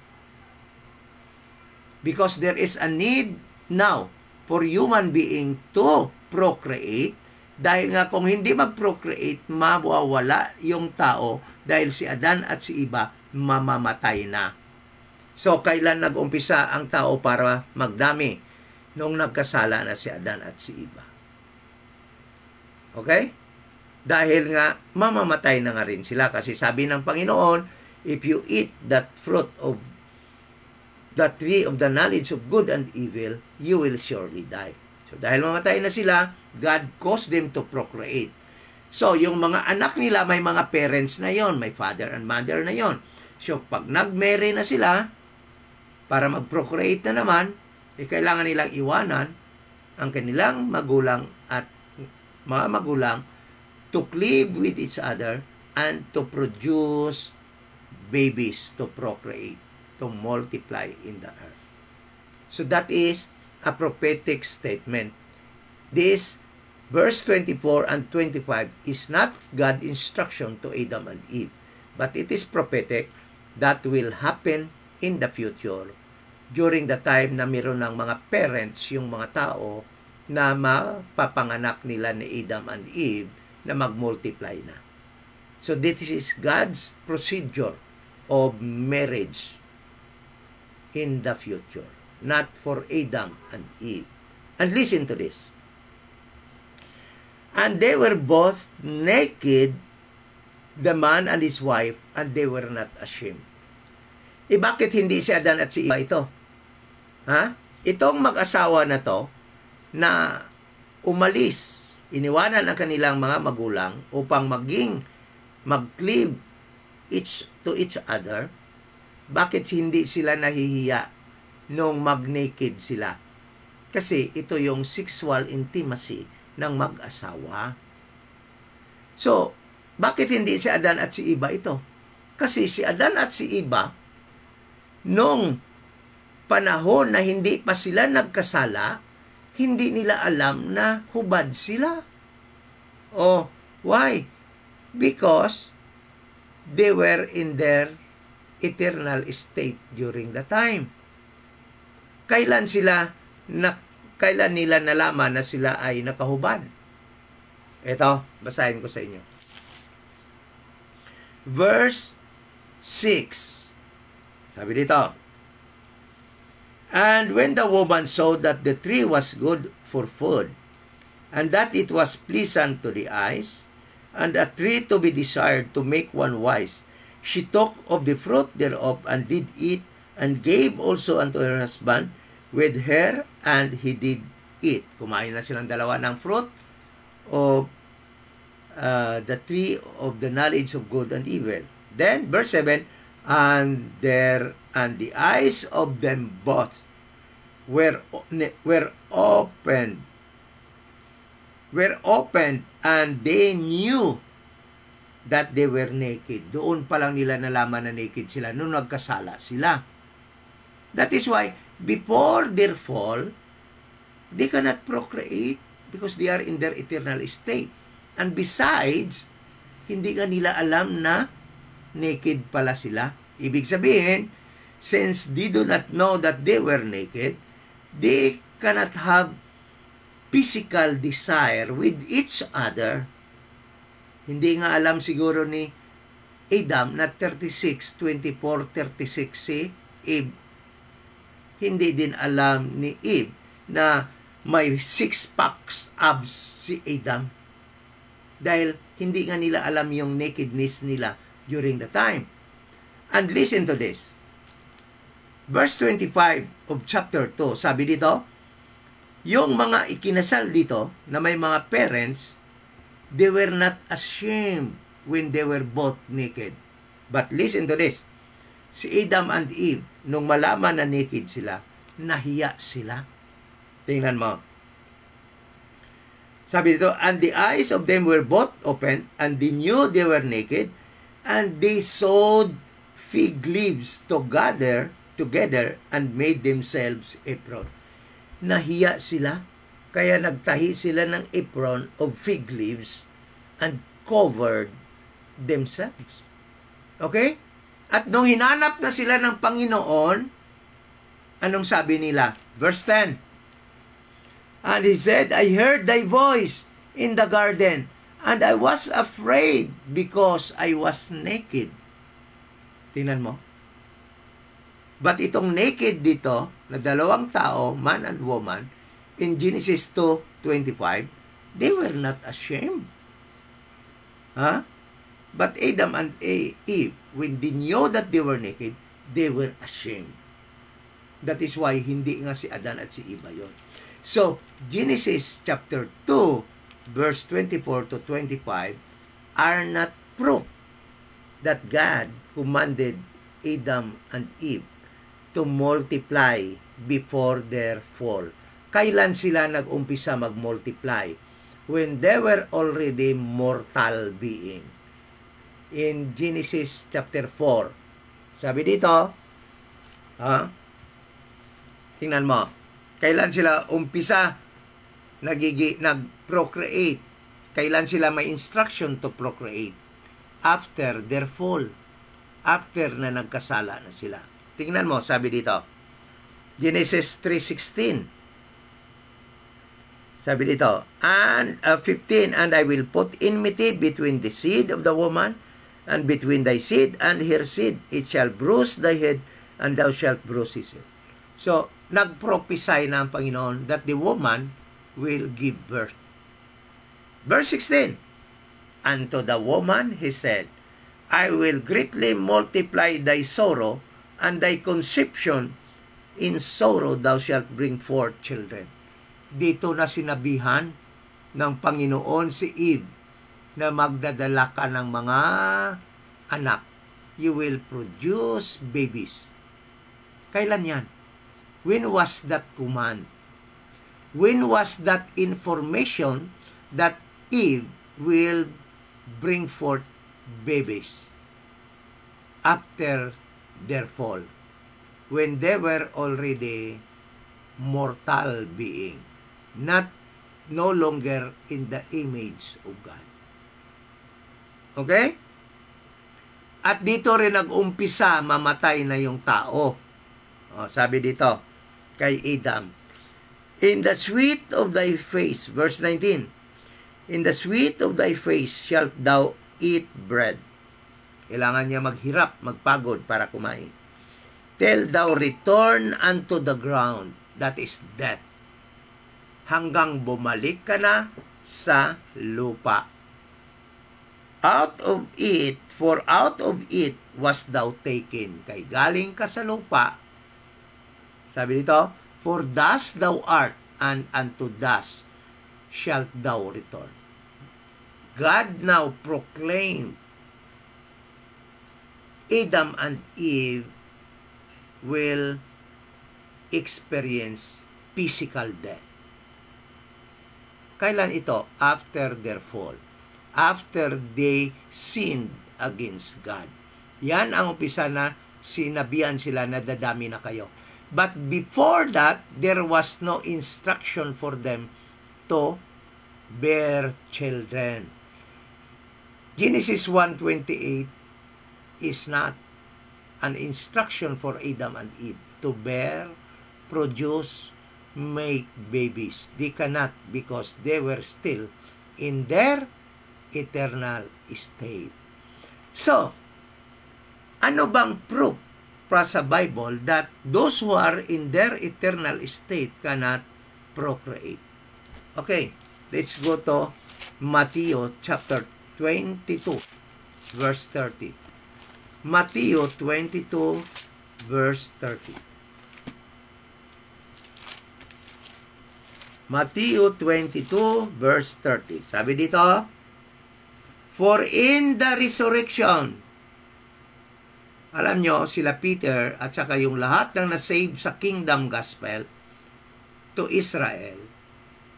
Because there is a need now for human being to procreate, dahil nga kung hindi mag-procreate, mawawala yung tao dahil si Adan at si Eva mamamatay na. So, kailan nag-umpisa ang tao para magdami? Nung nagkasala na si Adan at si Eva. Okay? Dahil nga, mamamatay na nga rin sila. Kasi sabi ng Panginoon, if you eat that fruit of the tree of the knowledge of good and evil, you will surely die. So, dahil mamatay na sila, God caused them to procreate. So, yung mga anak nila, may mga parents na yon, may father and mother na yon. So, pag nag-marry na sila, para mag-procreate na naman, kailangan nilang iwanan ang kanilang magulang at mga magulang to cleave with each other, and to produce babies, to procreate, to multiply in the earth. So that is a prophetic statement. This verse 24 and 25 is not God's instruction to Adam and Eve, but it is prophetic that will happen in the future during the time na meron ng mga parents, yung mga tao na mapapanganak nila ni Adam and Eve na mag-multiply na. So this is God's procedure of marriage in the future, not for Adam and Eve. And listen to this. And they were both naked, the man and his wife, and they were not ashamed. Bakit hindi si Adan at si Eva ito? Ha? Itong mag-asawa na to, na umalis, iniwanan ang kanilang mga magulang upang mag-cleave to each other, bakit hindi sila nahihiya nung mag-naked sila? Kasi ito yung sexual intimacy ng mag-asawa. So, bakit hindi si Adan at si Eva ito? Kasi si Adan at si Eva, nung panahon na hindi pa sila nagkasala, hindi nila alam na hubad sila. Oh, why? Because they were in their eternal state during the time. Kailan nila nalaman na sila ay nakahubad? Ito, basahin ko sa inyo. Verse 6. Sabi dito, and when the woman saw that the tree was good for food, and that it was pleasant to the eyes, and a tree to be desired to make one wise, she took of the fruit thereof, and did eat, and gave also unto her husband with her, and he did eat. Kumain na silang dalawa ng fruit of the tree of the knowledge of good and evil. Then, verse 7, and the eyes of them both were opened, and they knew that they were naked. Doon pa lang nila nalaman na naked sila nung nagkasala sila. That is why before their fall, they cannot procreate because they are in their eternal state. And besides, hindi ka nila alam na naked pala sila. Ibig sabihin, since they do not know that they were naked, they cannot have physical desire with each other. Hindi nga alam siguro ni Adam na 36, 24, 36 si Eve. Hindi din alam ni Eve na may 6 packs abs si Adam. Dahil hindi nga nila alam yung nakedness nila during the time. And listen to this. Verse 25 of chapter 2, sabi dito, yung mga ikinasal dito na may mga parents, they were not ashamed when they were both naked. But listen to this. Si Adam and Eve, nung malaman na naked sila, nahiya sila. Tingnan mo. Sabi dito, and the eyes of them were both opened, and they knew they were naked, and they sewed fig leaves together, and made themselves apron. Nahiya sila, kaya nagtahi sila ng apron of fig leaves and covered themselves. Okay? At nung hinanap na sila ng Panginoon, anong sabi nila? Verse 10. And he said, I heard thy voice in the garden, and I was afraid because I was naked. Tingnan mo. But itong naked dito, na dalawang tao, man and woman, in Genesis 2:25, they were not ashamed. Huh? But Adam and Eve, when they knew that they were naked, they were ashamed. That is why hindi nga si Adan at si Eva yon. So, Genesis chapter 2, verse 24 to 25 are not proof that God commanded Adam and Eve to multiply before their fall. Kailan sila nag-umpisa mag-multiply? when they were already mortal being. In Genesis chapter 4, sabi dito, tingnan mo, kailan sila umpisa nag-procreate? Kailan sila may instruction to procreate? After their fall. After na nagkasala na sila. Tingnan mo, sabi dito, Genesis 3:16. Sabi dito, and 15, and I will put enmity between the seed of the woman and between thy seed and her seed. It shall bruise thy head, and thou shalt bruise his head. So, nag-prophesy na ang Panginoon that the woman will give birth. Verse 16, unto the woman he said, I will greatly multiply thy sorrow, and thy conception in sorrow thou shalt bring forth children. Dito na sinabihan ng Panginoon si Eve na magdadala ka ng mga anak. You will produce babies. Kailan yan? When was that command? When was that information that Eve will bring forth babies? After their fall, when they were already mortal being, no longer in the image of God. Okay? At dito rin nag-umpisa, mamatay na yung tao. Sabi dito, kay Adam, in the sweat of thy face, verse 19, in the sweat of thy face shalt thou eat bread. Kailangan niya maghirap, magpagod para kumain. Till thou return unto the ground, that is death. Hanggang bumalik ka na sa lupa. Out of it, for out of it was thou taken. Kay galing ka sa lupa. Sabi dito, for dust thou art, and unto dust shalt thou return. God now proclaimed Adam and Eve will experience physical death. Kailan ito? After their fall. After they sinned against God. Yan ang umpisa na sinabihan sila na dadami na kayo. But before that, there was no instruction for them to bear children. Genesis 1:28 is not an instruction for Adam and Eve to bear, produce, make babies. They cannot because they were still in their eternal state. So, ano bang proof para sa Bible that those who are in their eternal state cannot procreate? Okay, let's go to Matthew chapter 22, verse 30. Matthew 22, verse 30. Matthew 22, verse 30. Sabi dito, for in the resurrection, alam nyo, sila Peter at saka yung lahat ng nasave sa kingdom gospel to Israel,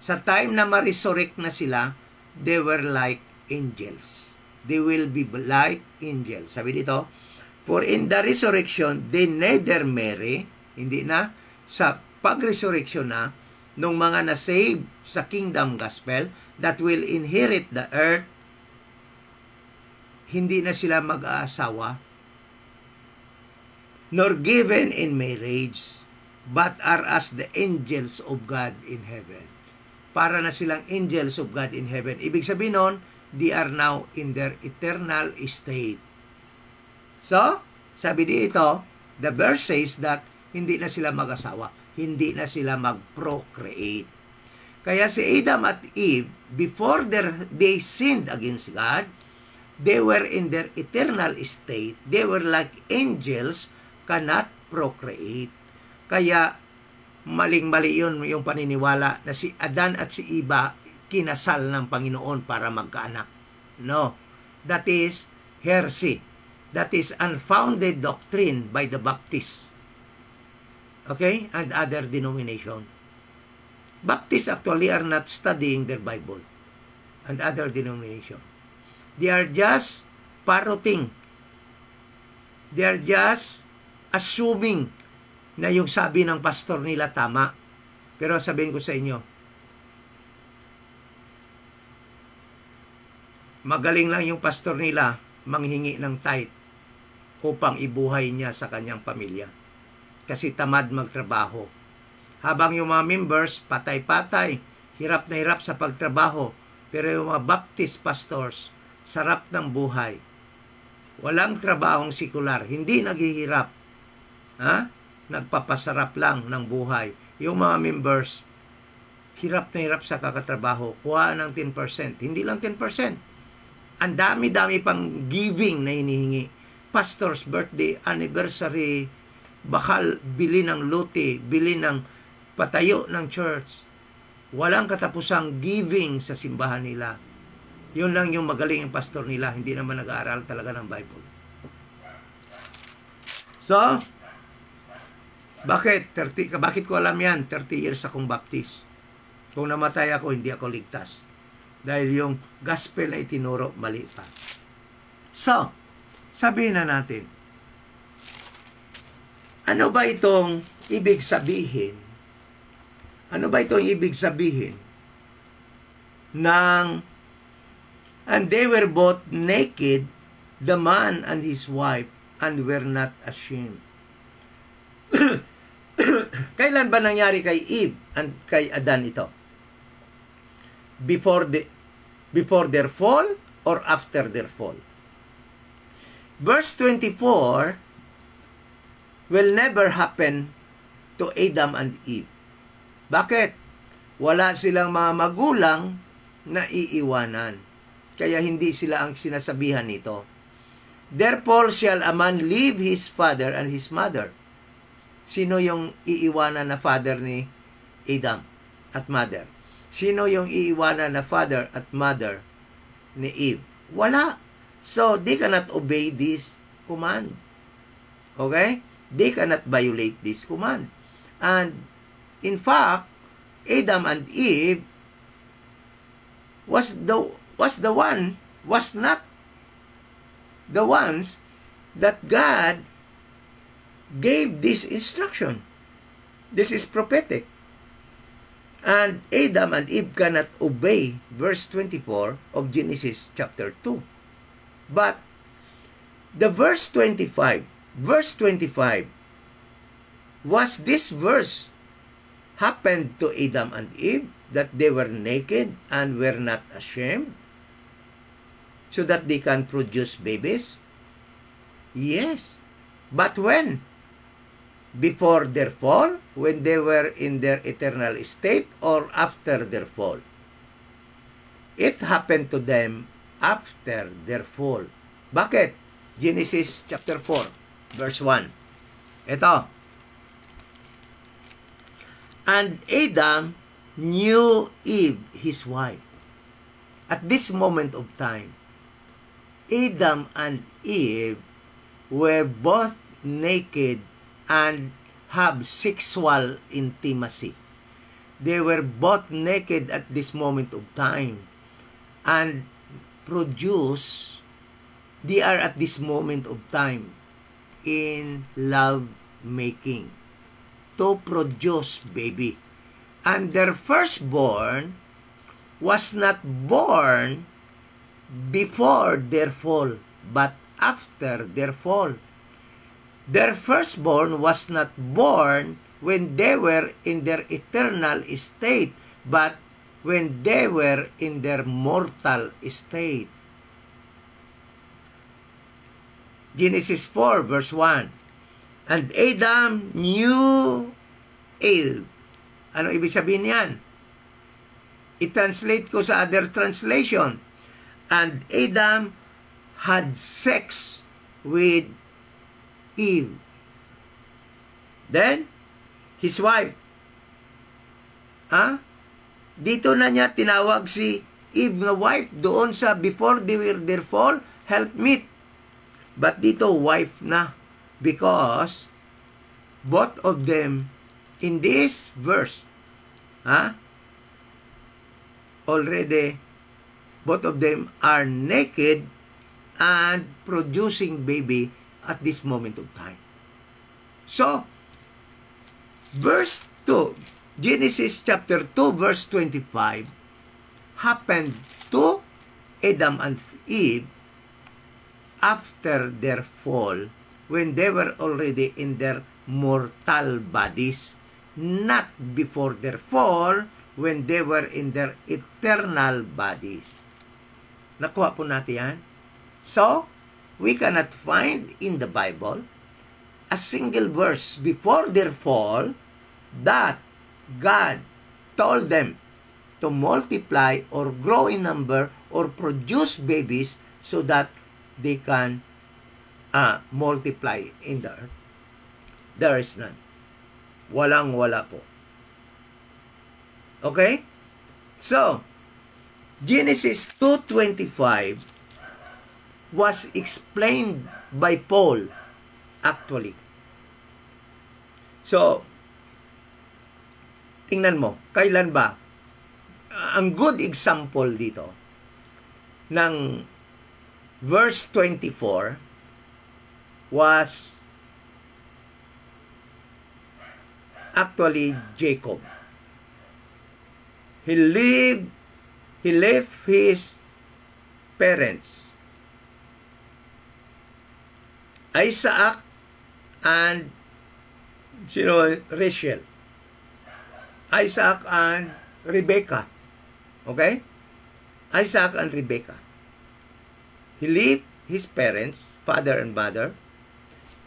sa time na ma-resurrect na sila, they were like angels. They will be like angels. Sabi dito, for in the resurrection, they neither marry, hindi na, sa pag-resurrection na, nung mga na-save sa kingdom gospel that will inherit the earth, hindi na sila mag-aasawa, nor given in marriage, but are as the angels of God in heaven. Para na silang angels of God in heaven. Ibig sabihin nun, they are now in their eternal state. So, sabi dito, the verse says that hindi na sila mag-asawa. Hindi na sila mag-procreate. Kaya si Adam at Eve, before they sinned against God, they were in their eternal state. They were like angels, cannot procreate. Kaya maling-mali yun yung paniniwala na si Adan at si Eva kinasal ng Panginoon para magkaanak. No. That is heresy. That is unfounded doctrine by the Baptists. Okay? And other denomination. Baptists actually are not studying their Bible. and other denomination. They are just parroting. They are just assuming na yung sabi ng pastor nila tama. Pero sabihin ko sa inyo, magaling lang yung pastor nila manghingi ng tithe upang ibuhay niya sa kanyang pamilya. Kasi tamad magtrabaho. Habang yung mga members, patay-patay, hirap na hirap sa pagtrabaho. Pero yung mga Baptist pastors, sarap ng buhay. Walang trabahong sekular, hindi naghihirap. Nagpapasarap lang ng buhay. Yung mga members, hirap na hirap sa kakatrabaho. Kuha ng 10%. Hindi lang 10%. Ang dami-dami pang giving na hinihingi. Pastor's birthday, anniversary, bakal, bili ng lote, bili ng patayo ng church. Walang katapusang giving sa simbahan nila. Yun lang yung magaling yung pastor nila. Hindi naman nag-aaral talaga ng Bible. So, bakit ko alam yan? 30 years akong Baptist. Kung namatay ako, hindi ako ligtas. Dahil yung gospel na itinuro, mali pa. So, sabihin na natin, ano ba itong ibig sabihin? Ano ba itong ibig sabihin ng and they were both naked, the man and his wife, and were not ashamed. Kailan ba nangyari kay Eve and kay Adan ito? Before their fall or after their fall? Verse 24 will never happen to Adam and Eve. Bakit? Wala silang mga magulang na iiwanan. Kaya hindi sila ang sinasabihan nito. Therefore shall a man leave his father and his mother. Sino yung iiwanan na father ni Adam at mother? Sino yung iiwanan na father at mother ni Eve? Wala. So, they cannot obey this command. Okay? They cannot violate this command. And, in fact, Adam and Eve was not the ones that God gave this instruction. This is prophetic. And Adam and Eve cannot obey verse 24 of Genesis chapter 2. But the verse 25, was this verse happened to Adam and Eve, that they were naked and were not ashamed, so that they can produce babies? Yes. But when? Before their fall, when they were in their eternal state, or after their fall? It happened to them after their fall. Bakit? Genesis chapter 4, verse 1. Ito. And Adam knew Eve, his wife. At this moment of time, Adam and Eve were both naked and have sexual intimacy. They were both naked at this moment of time and they are at this moment of time in love making to produce baby. And their firstborn was not born before their fall, but after their fall. Their firstborn was not born when they were in their eternal state, but when they were in their mortal state. Genesis 4 verse 1. And Adam knew Eve. Ano ibig sabihin yan? I-translate ko sa other translation. And Adam had sex with Eve. Then, his wife. Dito na niya tinawag si Eve na wife doon sa before they were their fall, helpmeet. But dito, wife na. Because both of them in this verse already Both of them are naked and producing baby at this moment of time. So, verse 2, Genesis chapter 2 verse 25 happened to Adam and Eve after their fall, when they were already in their mortal bodies, not before their fall, when they were in their eternal bodies. Nakuha po natin yan. So, we cannot find in the Bible a single verse before their fall that God told them to multiply or grow in number or produce babies so that they can multiply in the earth. There is none. Walang-wala po. Okay? So, Genesis 2:25 was explained by Paul, actually. So, tingnan mo, kailan ba? Ang good example dito ng verse 24 was actually Jacob. He left his parents, Isaac and Rachel. Isaac and Rebekah. Okay? Isaac and Rebekah. He left his parents, father and mother,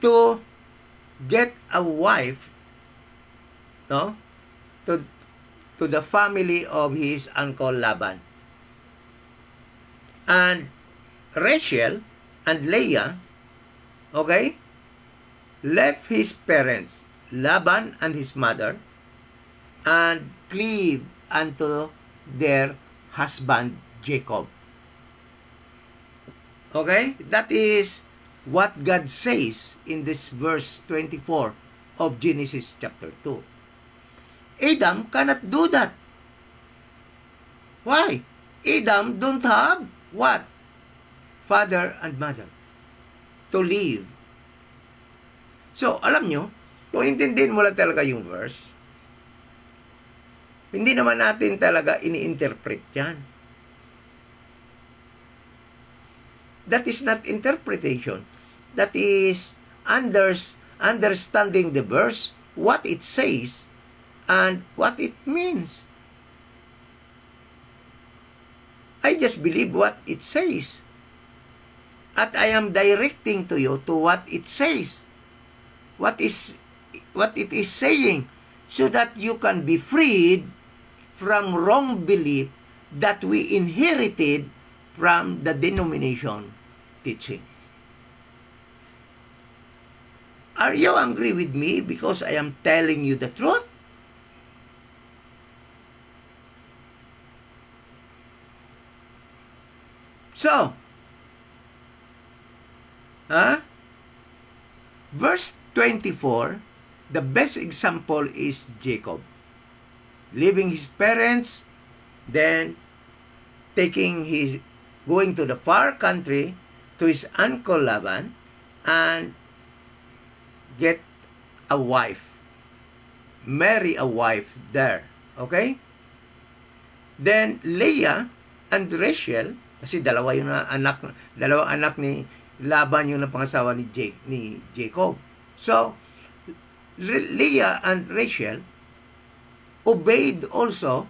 to get a wife, no? To the family of his uncle Laban. And Rachel and Leah, okay, left his parents, Laban and his mother, and cleave unto their husband Jacob. Okay? That is what God says in this verse 24 of Genesis chapter 2. Adam cannot do that. Why? Adam don't have what? Father and mother to live. So, alam nyo, kung intindihin mo lang talaga yung verse, hindi naman natin talaga ini-interpret yan. That is not interpretation. That is understanding the verse, what it says, and what it means. I just believe what it says. At I am directing to you to what it says. What it is saying, so that you can be freed from wrong belief that we inherited from the denomination teaching. Are you angry with me because I am telling you the truth? So, verse 24, the best example is Jacob. Leaving his parents, then going to the far country to his uncle Laban and get a wife. Marry a wife there. Okay? Then Leah and Rachel, kasi dalawang anak ni Laban yung napangasawa ni Jacob. So, Leah and Rachel obeyed also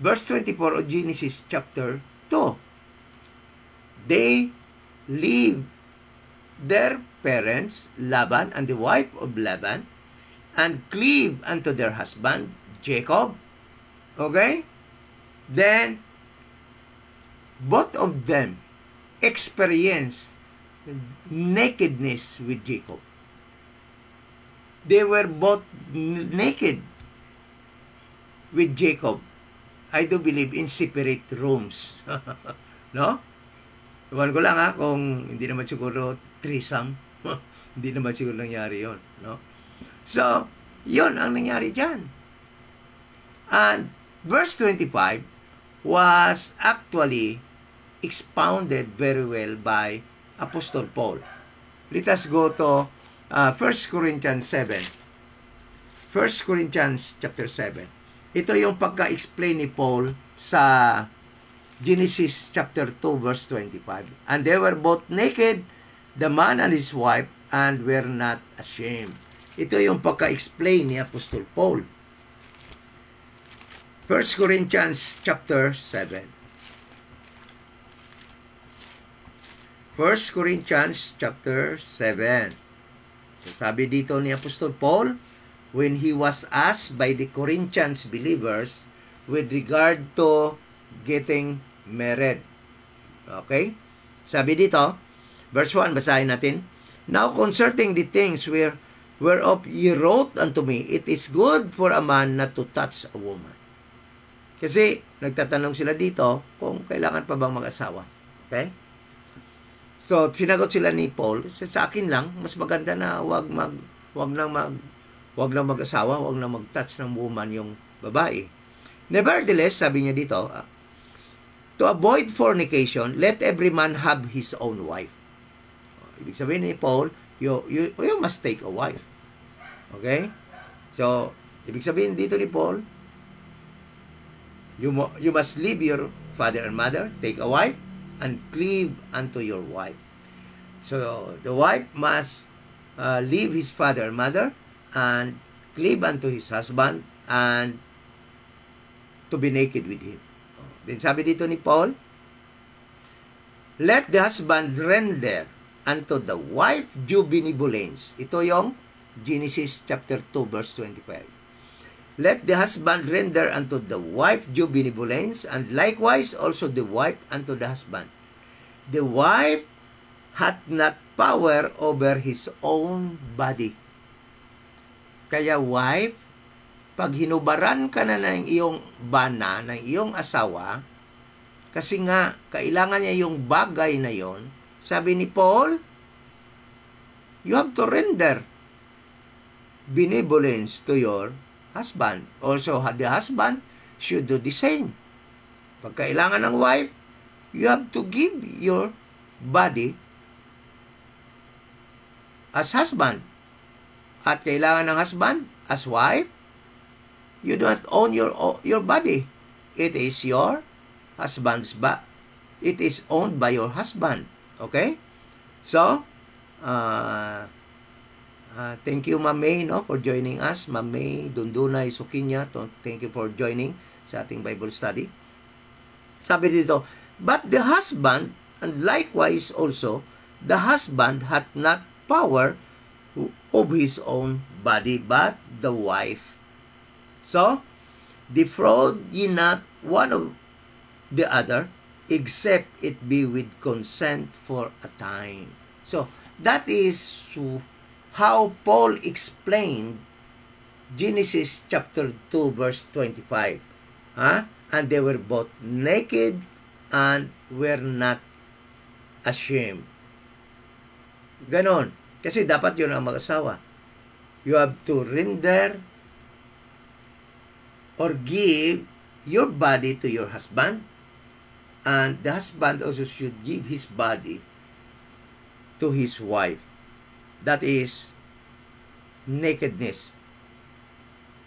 verse 24 of Genesis chapter 2. They leave their parents, Laban and the wife of Laban, and cleave unto their husband, Jacob. Okay? Then, both of them experienced nakedness with Jacob. They were both naked with Jacob. I do believe in separate rooms. No? Iwan ko lang kung hindi naman siguro threesome. Hindi naman siguro nangyari yon, no? So, yon ang nangyari dyan. And verse 25, was actually expounded very well by Apostle Paul. Let us go to 1 Corinthians 7. 1 Corinthians chapter 7. Ito yung pagka-explain ni Paul sa Genesis chapter 2 verse 25. And they were both naked, the man and his wife, and were not ashamed. Ito yung pagka-explain ni Apostle Paul. 1 Corinthians chapter 7. 1 Corinthians chapter 7. So, sabi dito ni Apostle Paul, when he was asked by the Corinthians believers with regard to getting married. Okay? Sabi dito, verse 1, basahin natin. Now concerning the things whereof ye wrote unto me, it is good for a man not to touch a woman. Kasi nagtatanong sila dito kung kailangan pa bang mag-asawa. Okay? So, sinagot sila ni Paul, sa akin lang, mas maganda na wag nang mag-asawa, wag nang mag-touch ng woman yung babae. Nevertheless, sabi niya dito, to avoid fornication, let every man have his own wife. Ibig sabihin ni Paul, you must take a wife. Okay? So, ibig sabihin dito ni Paul, you must leave your father and mother, take a wife, and cleave unto your wife. So, the wife must leave his father and mother and cleave unto his husband and to be naked with him. Then sabi dito ni Paul, let the husband render unto the wife due benevolence. Ito yung Genesis chapter 2 verse 25. Let the husband render unto the wife due benevolence, and likewise also the wife unto the husband. The wife hath not power over his own body. Kaya wife, pag hinubaran ka na ng iyong bana, ng iyong asawa, kasi nga, kailangan niya yung bagay na yon, sabi ni Paul, you have to render benevolence to your husband. Also, the husband should do the same. Pag kailangan ng wife, you have to give your body as husband. At kailangan ng husband as wife, you do not own your body. It is your husband's body. It is owned by your husband. Okay? So, thank you, Ma'am May, for joining us. Ma'am May Dundunay Sukinya, thank you for joining sa ating Bible study. Sabi dito, but the husband, and likewise also, the husband hath not power of his own body, but the wife. So, defraud ye not one of the other, except it be with consent for a time. So, that is how Paul explained Genesis chapter 2 verse 25. And they were both naked and were not ashamed. Ganon. Kasi dapat yun ang mag-asawa. You have to render or give your body to your husband, and the husband also should give his body to his wife. That is nakedness.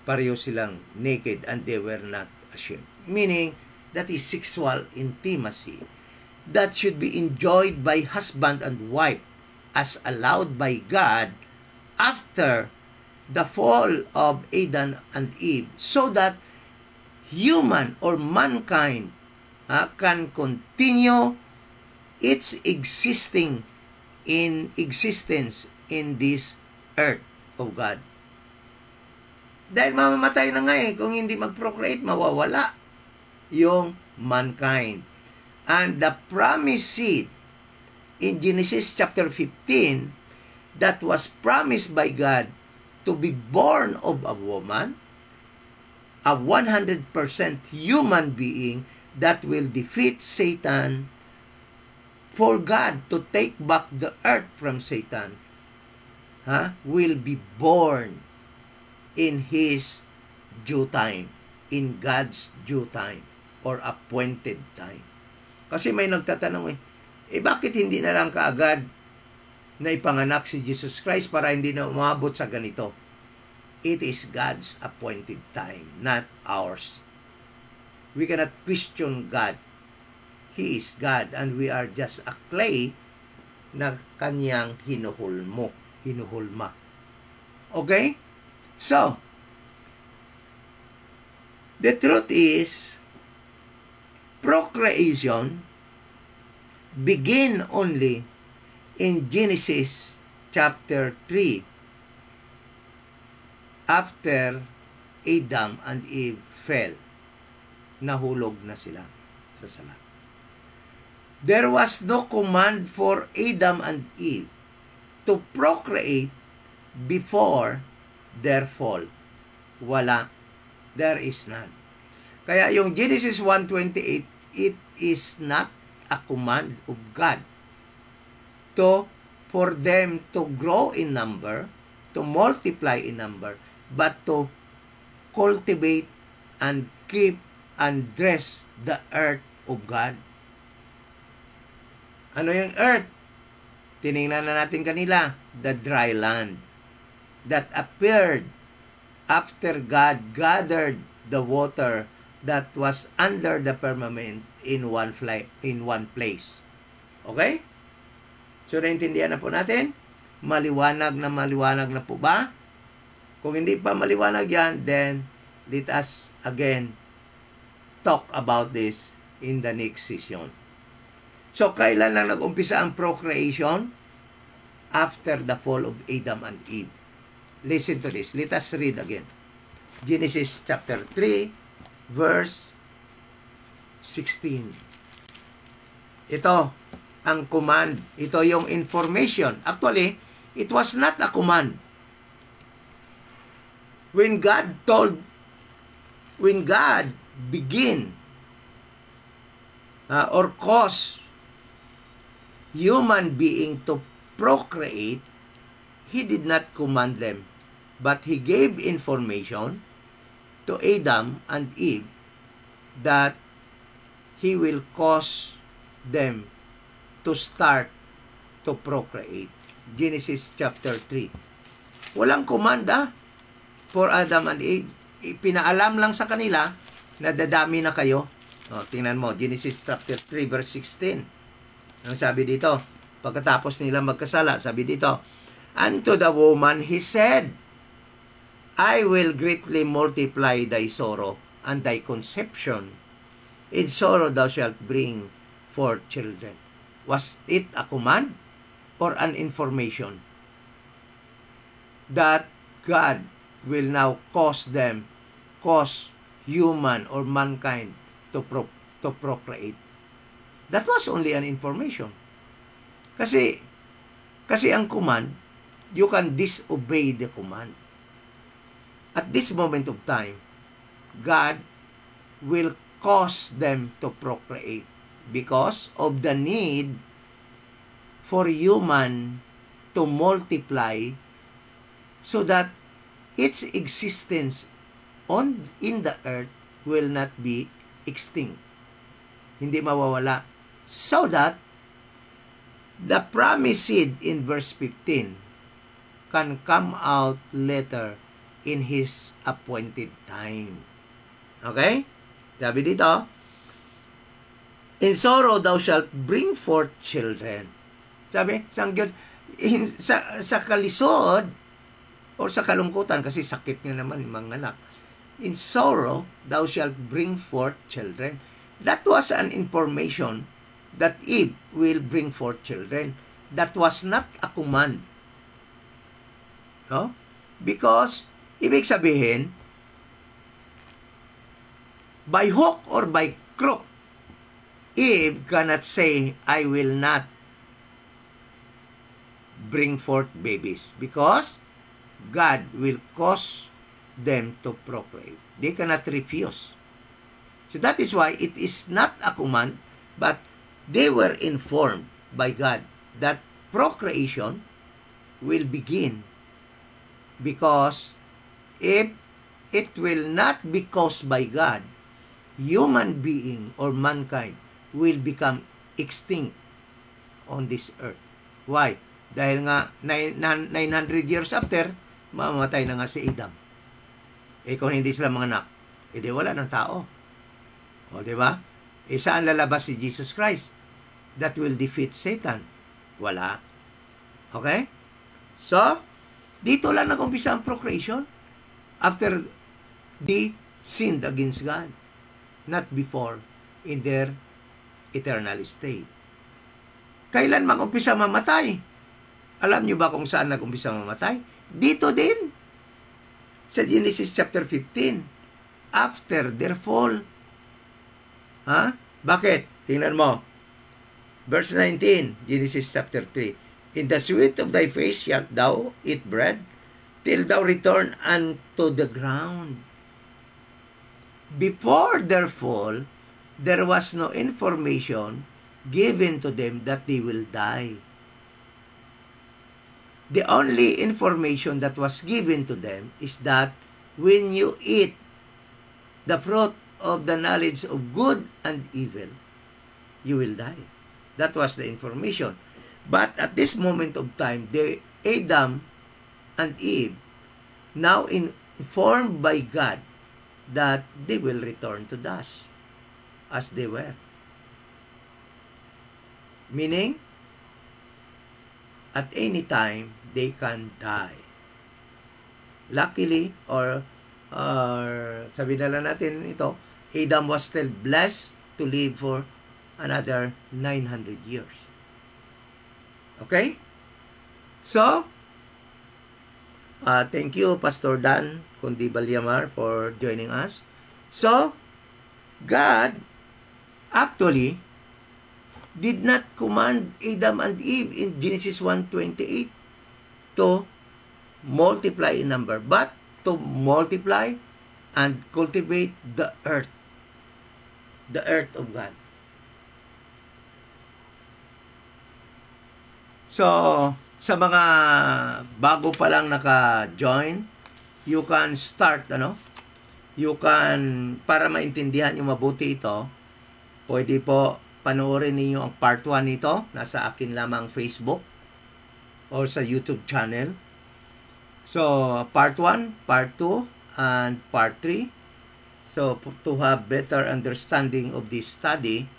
Pareho silang naked and they were not ashamed. Meaning, that is sexual intimacy that should be enjoyed by husband and wife as allowed by God after the fall of Adam and Eve, so that human or mankind can continue its existence in this earth of God. Dahil mamamatay na nga kung hindi mag-procreate, mawawala yung mankind. And the promised seed in Genesis chapter 15 that was promised by God to be born of a woman, a 100% human being that will defeat Satan, for God to take back the earth from Satan, will be born in His due time, in God's due time. or appointed time. Kasi may nagtatanong bakit hindi na lang kaagad na ipanganak si Jesus Christ para hindi na umabot sa ganito? It is God's appointed time, not ours. We cannot question God. He is God and we are just a clay na kanyang hinuhulma. Okay? So, the truth is, procreation begin only in Genesis chapter 3 after Adam and Eve fell. Nahulog na sila sa sala. There was no command for Adam and Eve to procreate before their fall. Wala. There is none. Kaya yung Genesis 1:28, it is not a command of God for them to grow in number, to multiply in number, but to cultivate and keep and dress the earth of God. Ano yung earth? Tiningnan na natin kanila, the dry land that appeared after God gathered the water that was under the firmament in one place. Okay? So, naintindihan na po natin? Maliwanag na po ba? Kung hindi pa maliwanag yan, then let us again talk about this in the next session. So, kailan lang nag-umpisa ang procreation? After the fall of Adam and Eve. Listen to this. Let us read again. Genesis chapter 3, verse 16. Ito ang command. Ito yung information. Actually, it was not a command. When God begin or cause human being to procreate, He did not command them, but He gave information to Adam and Eve that He will cause them to start to procreate. Genesis chapter 3. Walang komanda for Adam and Eve. Pinaalam lang sa kanila na dadami na kayo. Tingnan mo, Genesis chapter 3 verse 16. Ang sabi dito, pagkatapos nila magkasala, sabi dito, unto the woman he said, I will greatly multiply thy sorrow and thy conception. In sorrow thou shalt bring forth children. Was it a command or an information that God will now cause human or mankind to procreate? That was only an information. Kasi ang command, you can disobey the command. At this moment of time, God will cause them to procreate because of the need for human to multiply so that its existence in the earth will not be extinct. Hindi mawawala. So that the promised seed in verse 15 can come out later in His appointed time. Okay? Sabi dito, in sorrow thou shalt bring forth children. Sabi, sa kalisod or sa kalungkutan, kasi sakit nga naman yung mga anak. In sorrow thou shalt bring forth children. That was an information that Eve will bring forth children. That was not a command. No? Because, ibig sabihin, by hook or by crook, Eve cannot say, I will not bring forth babies because God will cause them to procreate. They cannot refuse. So that is why it is not a command, but they were informed by God that procreation will begin because if it will not be caused by God, human being or mankind will become extinct on this earth. Why? Dahil nga 900 years after, mamamatay na nga si Adam. Kung hindi sila mga anak, di wala ng tao. O, di ba? Saan lalabas si Jesus Christ that will defeat Satan? Wala. Okay? So, dito lang nag-umpisa ang procreation after they sinned against God, not before in their eternal state. Kailan mag-umpisa mamatay? Alam niyo ba kung saan nag-umpisa mamatay? Dito din. Sa Genesis chapter 15. After their fall. Ha? Bakit? Tingnan mo. Verse 19, Genesis chapter 3. In the sweat of thy face shalt thou eat bread, till thou return unto the ground. Before their fall, there was no information given to them that they will die. The only information that was given to them is that when you eat the fruit of the knowledge of good and evil, you will die. That was the information. But at this moment of time, Adam and Eve, now informed by God that they will return to dust as they were. Meaning, at any time, they can die. Luckily, or sabi na lang natin ito, Adam was still blessed to live for another 900 years. Okay? So, thank you, Pastor Dan Kundibalyamar, for joining us. So, God actually did not command Adam and Eve in Genesis 1:28 to multiply in number, but to multiply and cultivate the earth of God. So, sa mga bago pa lang naka-join, you can start, para maintindihan yung mabuti ito, pwede po panoorin ninyo ang part 1 nito, nasa akin lamang Facebook or sa YouTube channel. So, part 1, part 2, and part 3. So, to have better understanding of this study,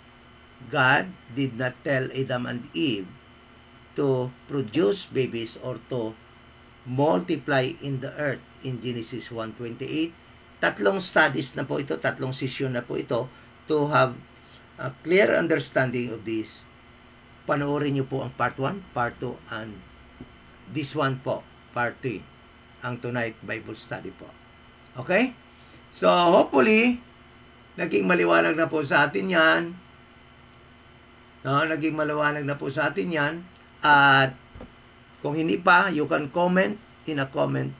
God did not tell Adam and Eve to produce babies or to multiply in the earth in Genesis 1:28. Tatlong studies na po ito, tatlong session na po ito to have a clear understanding of this. Panoorin niyo po ang part 1, part 2, and this one po, part 3, ang Tonight Bible Study po. Okay? So, hopefully, naging maliwanag na po sa atin yan. Naging maliwanag na po sa atin yan. At kung hindi pa, you can comment in a comment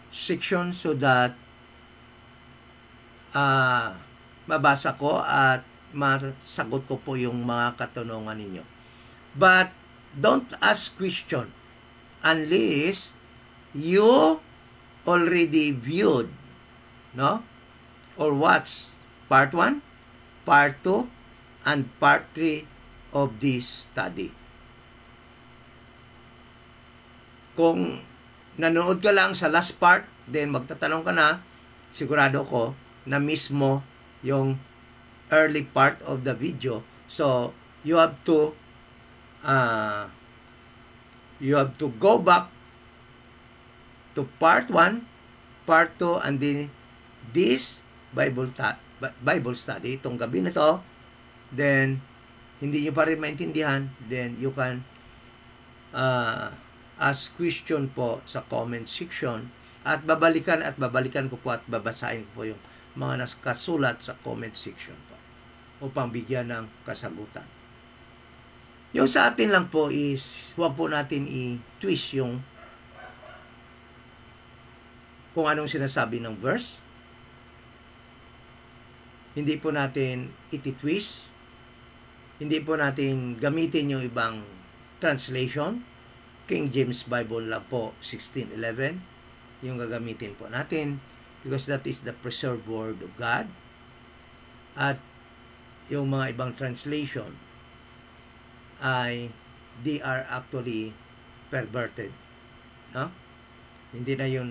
section so that mabasa ko at masagot ko po yung mga katanungan ninyo. But don't ask question unless you already viewed, or watched part 1, part 2, and part 3 of this study. Kung nanood ka lang sa last part, then magtatanong ka na, sigurado ko na mismo yung early part of the video. So, you have to go back to part 1, part 2, and then this Bible study, itong gabi na to. Then, hindi nyo pa rin maintindihan, then you can ask question po sa comment section at babalikan ko po at babasahin ko po yung mga nakasulat sa comment section po upang bigyan ng kasagutan. Yung sa atin lang po is huwag po natin i-twist yung kung anong sinasabi ng verse. Hindi po natin iti-twist. Hindi po natin gamitin yung ibang translation. King James Bible lang po, 16:11, yung gagamitin po natin because that is the preserved word of God. At yung mga ibang translation ay they are actually perverted. No? Hindi na yun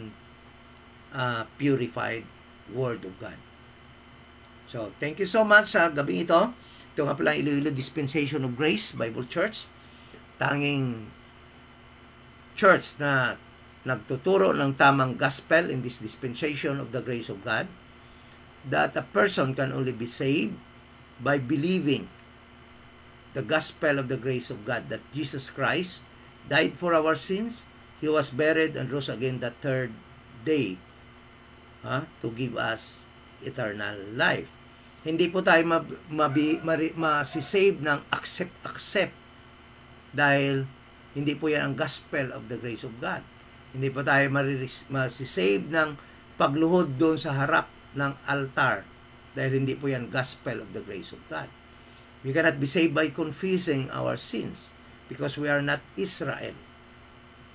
purified Word of God. So, thank you so much sa gabing ito. Ito nga pala Iloilo Dispensation of Grace Bible Church. Tanging church na nagtuturo ng tamang gospel in this dispensation of the grace of God, that a person can only be saved by believing the gospel of the grace of God, that Jesus Christ died for our sins, He was buried and rose again the third day to give us eternal life. Hindi po tayo masisave ng accept dahil hindi po yan ang gospel of the grace of God. Hindi po tayo masisave ng pagluhod doon sa harap ng altar dahil hindi po yan gospel of the grace of God. We cannot be saved by confessing our sins because we are not Israel.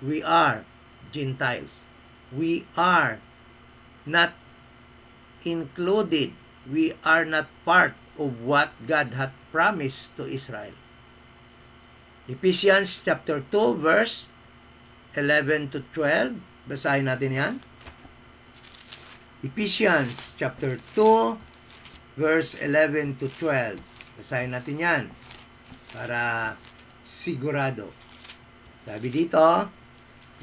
We are Gentiles. We are not included. We are not part of what God had promised to Israel. Ephesians chapter 2 verse 11 to 12. Basahin natin yan. Ephesians chapter 2 verse 11 to 12. Basahin natin yan para sigurado. Sabi dito,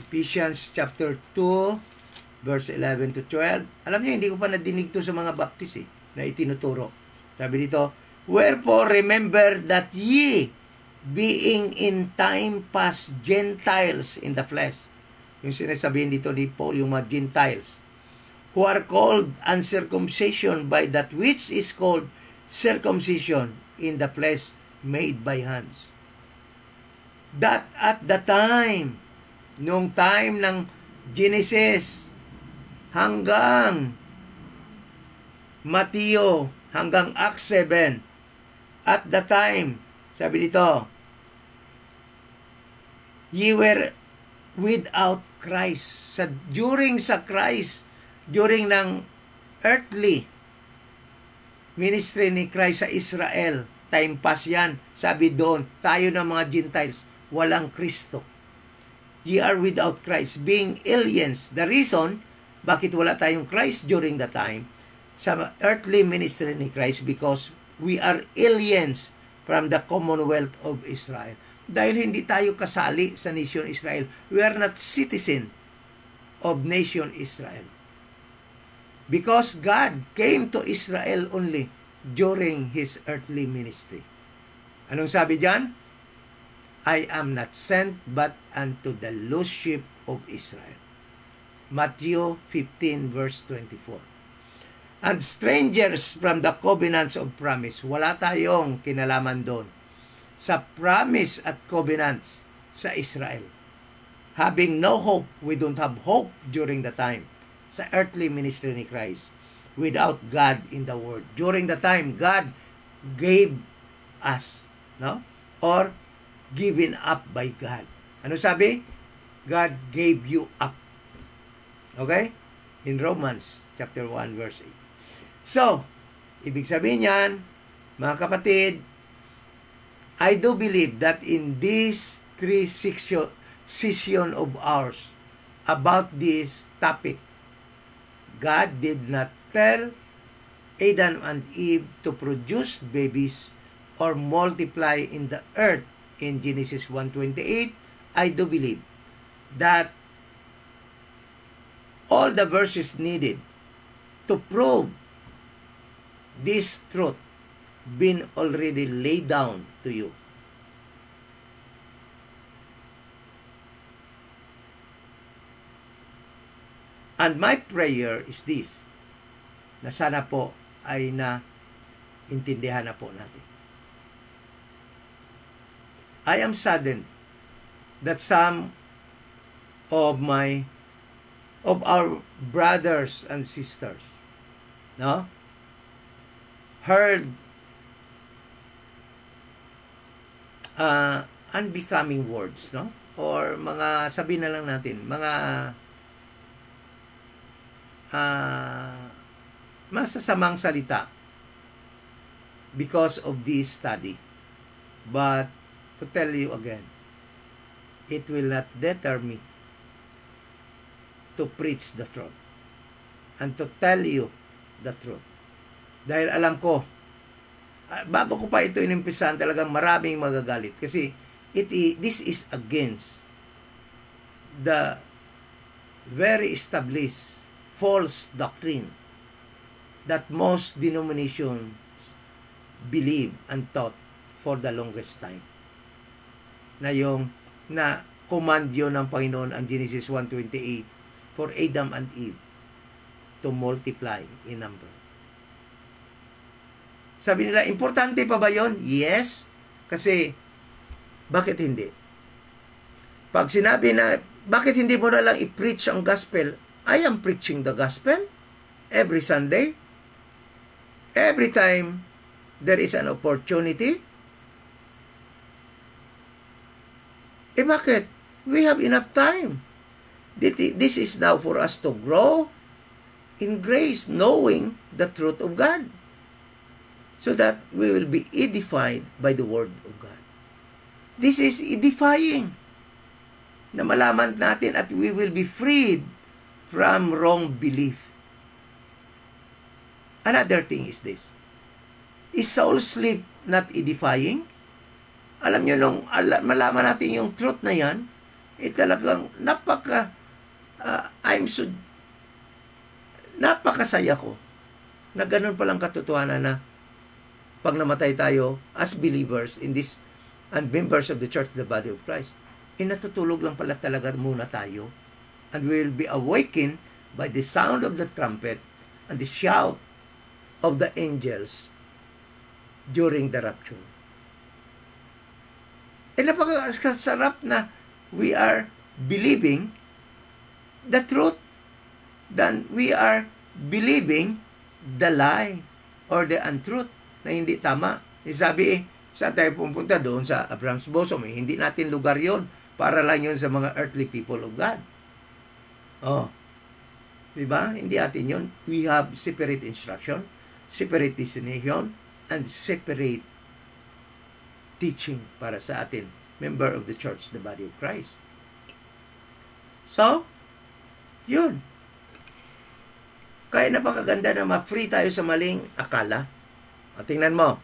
Ephesians chapter 2 verse 11 to 12. Alam niyo, hindi ko pa nadinig to sa mga baptist na itinuturo. Sabi dito, wherefore remember that ye, being in time past Gentiles in the flesh. Yung sinasabihin dito ni Paul, yung mga Gentiles, who are called uncircumcision by that which is called circumcision in the flesh made by hands. That at the time, nung time ng Genesis, hanggang Mateo, hanggang Acts 7, at the time, sabi dito, ye were without Christ. During ng earthly ministry ni Christ sa Israel, time pass yan. Sabi doon, tayo ng mga Gentiles, walang Kristo. Ye are without Christ, being aliens. The reason, bakit wala tayong Christ during the time sa earthly ministry ni Christ, because we are aliens from the Commonwealth of Israel. Dahil hindi tayo kasali sa nation Israel. We are not citizen of nation Israel. Because God came to Israel only during His earthly ministry. Anong sabi diyan? I am not sent but unto the lost sheep of Israel. Matthew 15 verse 24. And strangers from the covenants of promise. Wala tayong kinalaman doon sa promise at covenants sa Israel. Having no hope, we don't have hope during the time sa earthly ministry ni Christ without God in the world. During the time, God gave us, no? Or given up by God. Ano sabi? God gave you up. Okay? In Romans chapter 1 verse 8. So, ibig sabihin yan, mga kapatid, I do believe that in this 3 session of ours about this topic, God did not tell Adam and Eve to produce babies or multiply in the earth in Genesis 1:28. I do believe that all the verses needed to prove this truth been already laid down to you. And my prayer is this, na sana po ay intindihan na po natin. I am saddened that some of our brothers and sisters, no, heard unbecoming words, no? Or mga, sabi na lang natin, mga masasamang salita because of this study. But to tell you again, it will not deter me to preach the truth and to tell you the truth. Dahil alam ko, bago ko pa ito inimpisahan, talagang maraming magagalit. Kasi this is against the very established false doctrine that most denominations believe and taught for the longest time. Na command yun ng Panginoon ang Genesis 1:28 for Adam and Eve to multiply in number. Sabi nila, importante pa ba yun? Yes. Kasi, bakit hindi? Pag sinabi na, bakit hindi mo na lang i-preach ang gospel? I am preaching the gospel every Sunday. Every time there is an opportunity. Bakit? We have enough time. This is now for us to grow in grace, knowing the truth of God, so that we will be edified by the Word of God. This is edifying, na malaman natin at we will be freed from wrong belief. Another thing is this. Is soul sleep not edifying? Alam nyo, nung malaman natin yung truth na yan, talagang napakasaya ko na ganun palang katotohanan na pag namatay tayo as believers in this and members of the church, the body of Christ, natutulog lang pala talaga muna tayo, and we will be awakened by the sound of the trumpet and the shout of the angels during the rapture. Napakasarap na we are believing the truth than we are believing the lie or the untruth na hindi tama. Sabi, saan tayo pupunta? Doon sa Abraham's bosom. Hindi natin lugar yon, para lang yun sa mga earthly people of God. Diba? Hindi atin yun. We have separate instruction, separate destination, and separate teaching para sa atin, member of the church, the body of Christ. So, yun. Kaya napakaganda na ma-free tayo sa maling akala. Tingnan mo,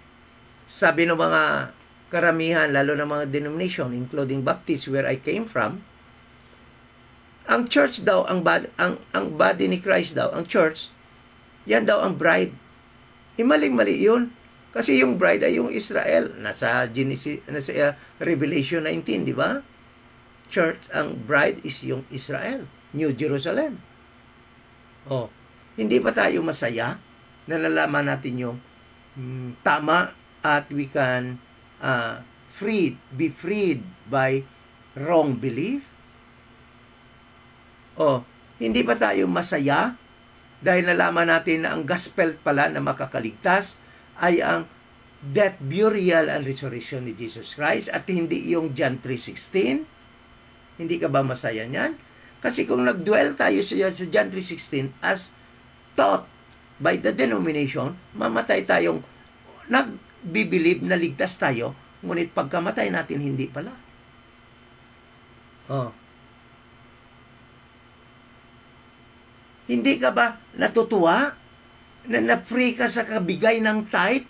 sabi ng mga karamihan, lalo ng mga denomination, including Baptist, where I came from, ang church daw, ang body ni Christ daw, ang church, yan daw ang bride. Maling-mali yun. Kasi yung bride ay yung Israel. Nasa Genesis, nasa Revelation 19, di ba? Church, ang bride is yung Israel, New Jerusalem. Hindi pa tayo masaya na nalalaman natin yung tama at we can be freed by wrong belief? Hindi pa tayo masaya dahil nalaman natin na ang gospel pala na makakaligtas ay ang death, burial, and resurrection ni Jesus Christ at hindi yung John 3:16? Hindi ka ba masaya niyan? Kasi kung nag-dwell tayo sa John 3:16 as taught by the denomination, mamatay tayong nagbibilib na ligtas tayo, ngunit pagkamatay natin, hindi pala. Hindi ka ba natutuwa na na-free ka sa kabigay ng tithe,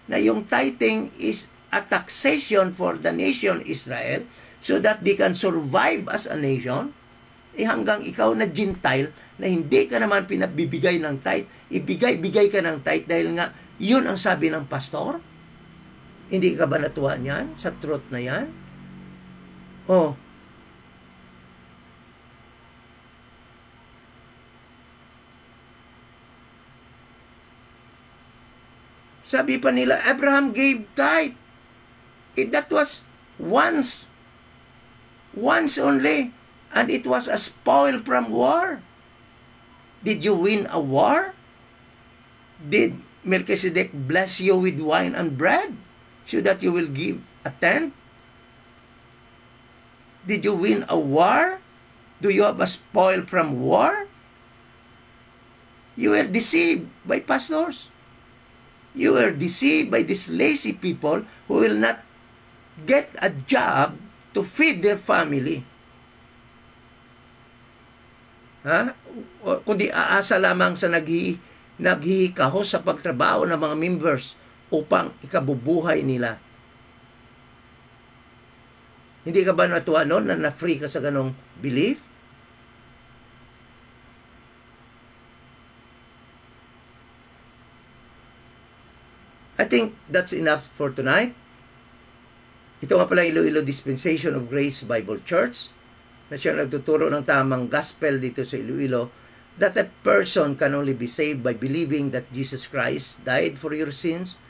na yung tithing is a taxation for the nation Israel so that they can survive as a nation? Hanggang ikaw na Gentile na hindi ka naman pinabibigay ng tithe, ibigay-bigay ka ng tithe dahil nga yun ang sabi ng pastor? Hindi ka ba natuwa niyan sa truth na yan? Sabi pa nila, Abraham gave tithe. That was once only, and it was a spoil from war. Did you win a war? Did Melchizedek bless you with wine and bread so that you will give a tenth? Did you win a war? Do you have a spoil from war? You were deceived by pastors. You are deceived by these lazy people who will not get a job to feed their family. Ha? Kundi aasa lamang sa naghihikahos sa pagtrabaho ng mga members upang ikabubuhay nila. Hindi ka ba natuwa noon na na-free ka sa ganong belief? I think that's enough for tonight. Ito nga pala Iloilo Dispensation of Grace Bible Church na siya nagtuturo ng tamang gospel dito sa Iloilo, that a person can only be saved by believing that Jesus Christ died for your sins,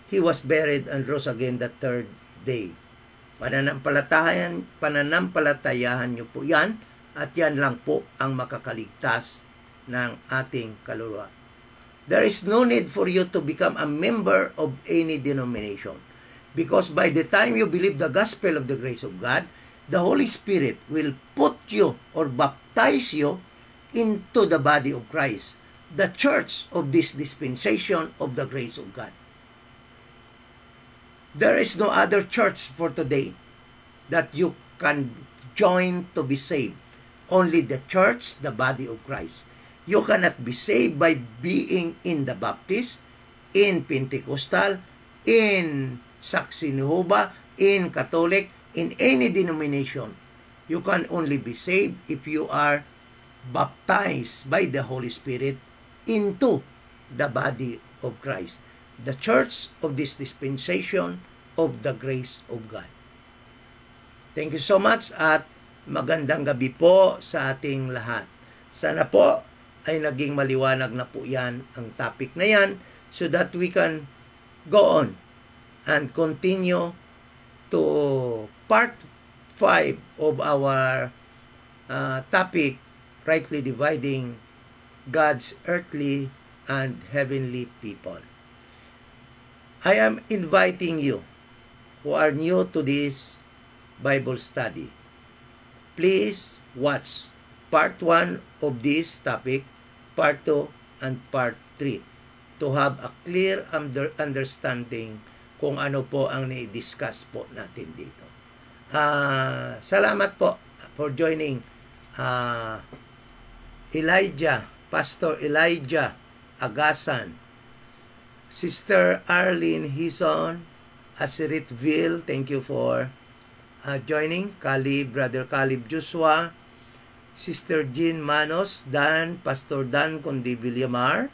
He was buried and rose again the third day. Pananampalatayahan niyo po yan, at yan lang po ang makakaligtas ng ating kaluluwa. There is no need for you to become a member of any denomination. Because by the time you believe the gospel of the grace of God, the Holy Spirit will put you or baptize you into the body of Christ, the church of this dispensation of the grace of God. There is no other church for today that you can join to be saved. Only the church, the body of Christ. You cannot be saved by being in the Baptist, in Pentecostal, in Saksi ni Jehovah, in Catholic, in any denomination. You can only be saved if you are baptized by the Holy Spirit into the body of Christ, the church of this dispensation of the grace of God. Thank you so much at magandang gabi po sa ating lahat. Sana po ay naging maliwanag na po yan ang topic na yan so that we can go on and continue to part 5 of our topic, rightly dividing God's earthly and heavenly people. I am inviting you who are new to this Bible study. Please watch part 1 of this topic, part 2, and part 3 to have a clear understanding kung ano po ang ni-discuss po natin dito. Salamat po for joining Pastor Elijah Agasan, Sister Arlene Hison, Asiritville, thank you for joining. Brother Caleb Joshua, Sister Jean Manos, Pastor Dan Condivillamar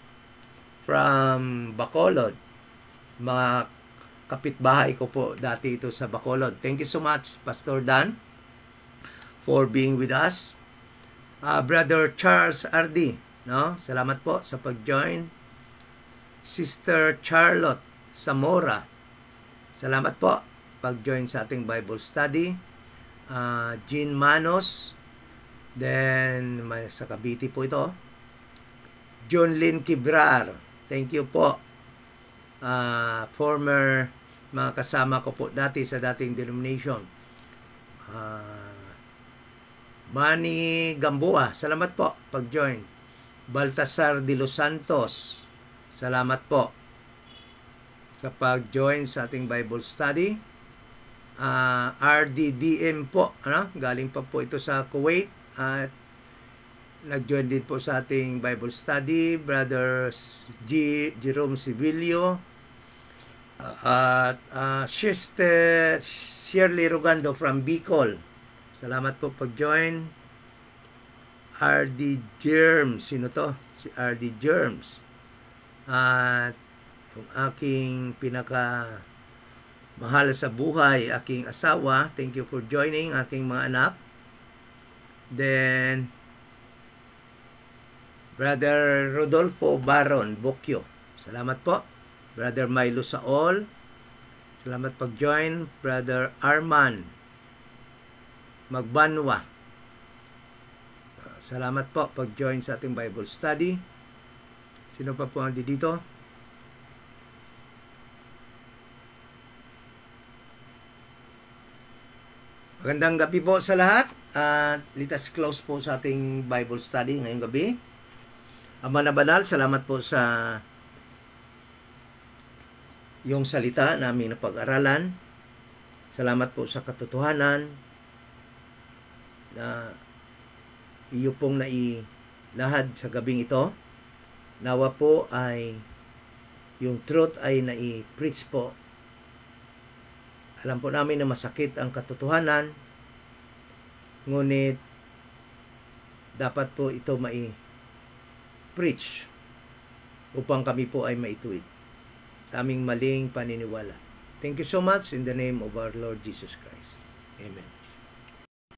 from Bacolod. Mga kapitbahay ko po dati ito sa Bacolod. Thank you so much, Pastor Dan, for being with us. Brother Charles Ardi, no? Salamat po sa pag-join. Sister Charlotte Zamora, salamat po pag-join sa ating Bible study. Jean Manos, then sa Cavite po ito. John Lynn Kibrar, thank you po. Former mga kasama ko po dati sa dating denomination. Manny Gamboa, salamat po pag-join. Baltasar de los Santos, salamat po sa pag-join sa ating Bible study. RDDM po, galing pa po ito sa Kuwait at nag-join din po sa ating Bible study. Brother Jerome Sibilio at Sister Shirley Rogando from Bicol, salamat po pag-join. RD Germs, sino to? Si RD Germs. At yung aking pinaka mahal sa buhay, aking asawa, thank you for joining, aking mga anak. Then Brother Rodolfo Baron Bokyo, salamat po. Brother Milo Saol, salamat pag-join. Brother Arman Magbanwa, salamat po pag-join sa ating Bible study. Sino pa po ang dito? Magandang gabi po sa lahat. Let us close po sa ating Bible study ngayong gabi. Ama na banal, salamat po sa yung salita namin na pag-aralan. Salamat po sa katotohanan na iyo pong nailahad sa gabing ito. Nawa po ay yung truth ay nai-preach po. Alam po namin na masakit ang katotohanan, ngunit dapat po ito mai-preach upang kami po ay maituwid sa aming maling paniniwala. Thank you so much in the name of our Lord Jesus Christ. Amen.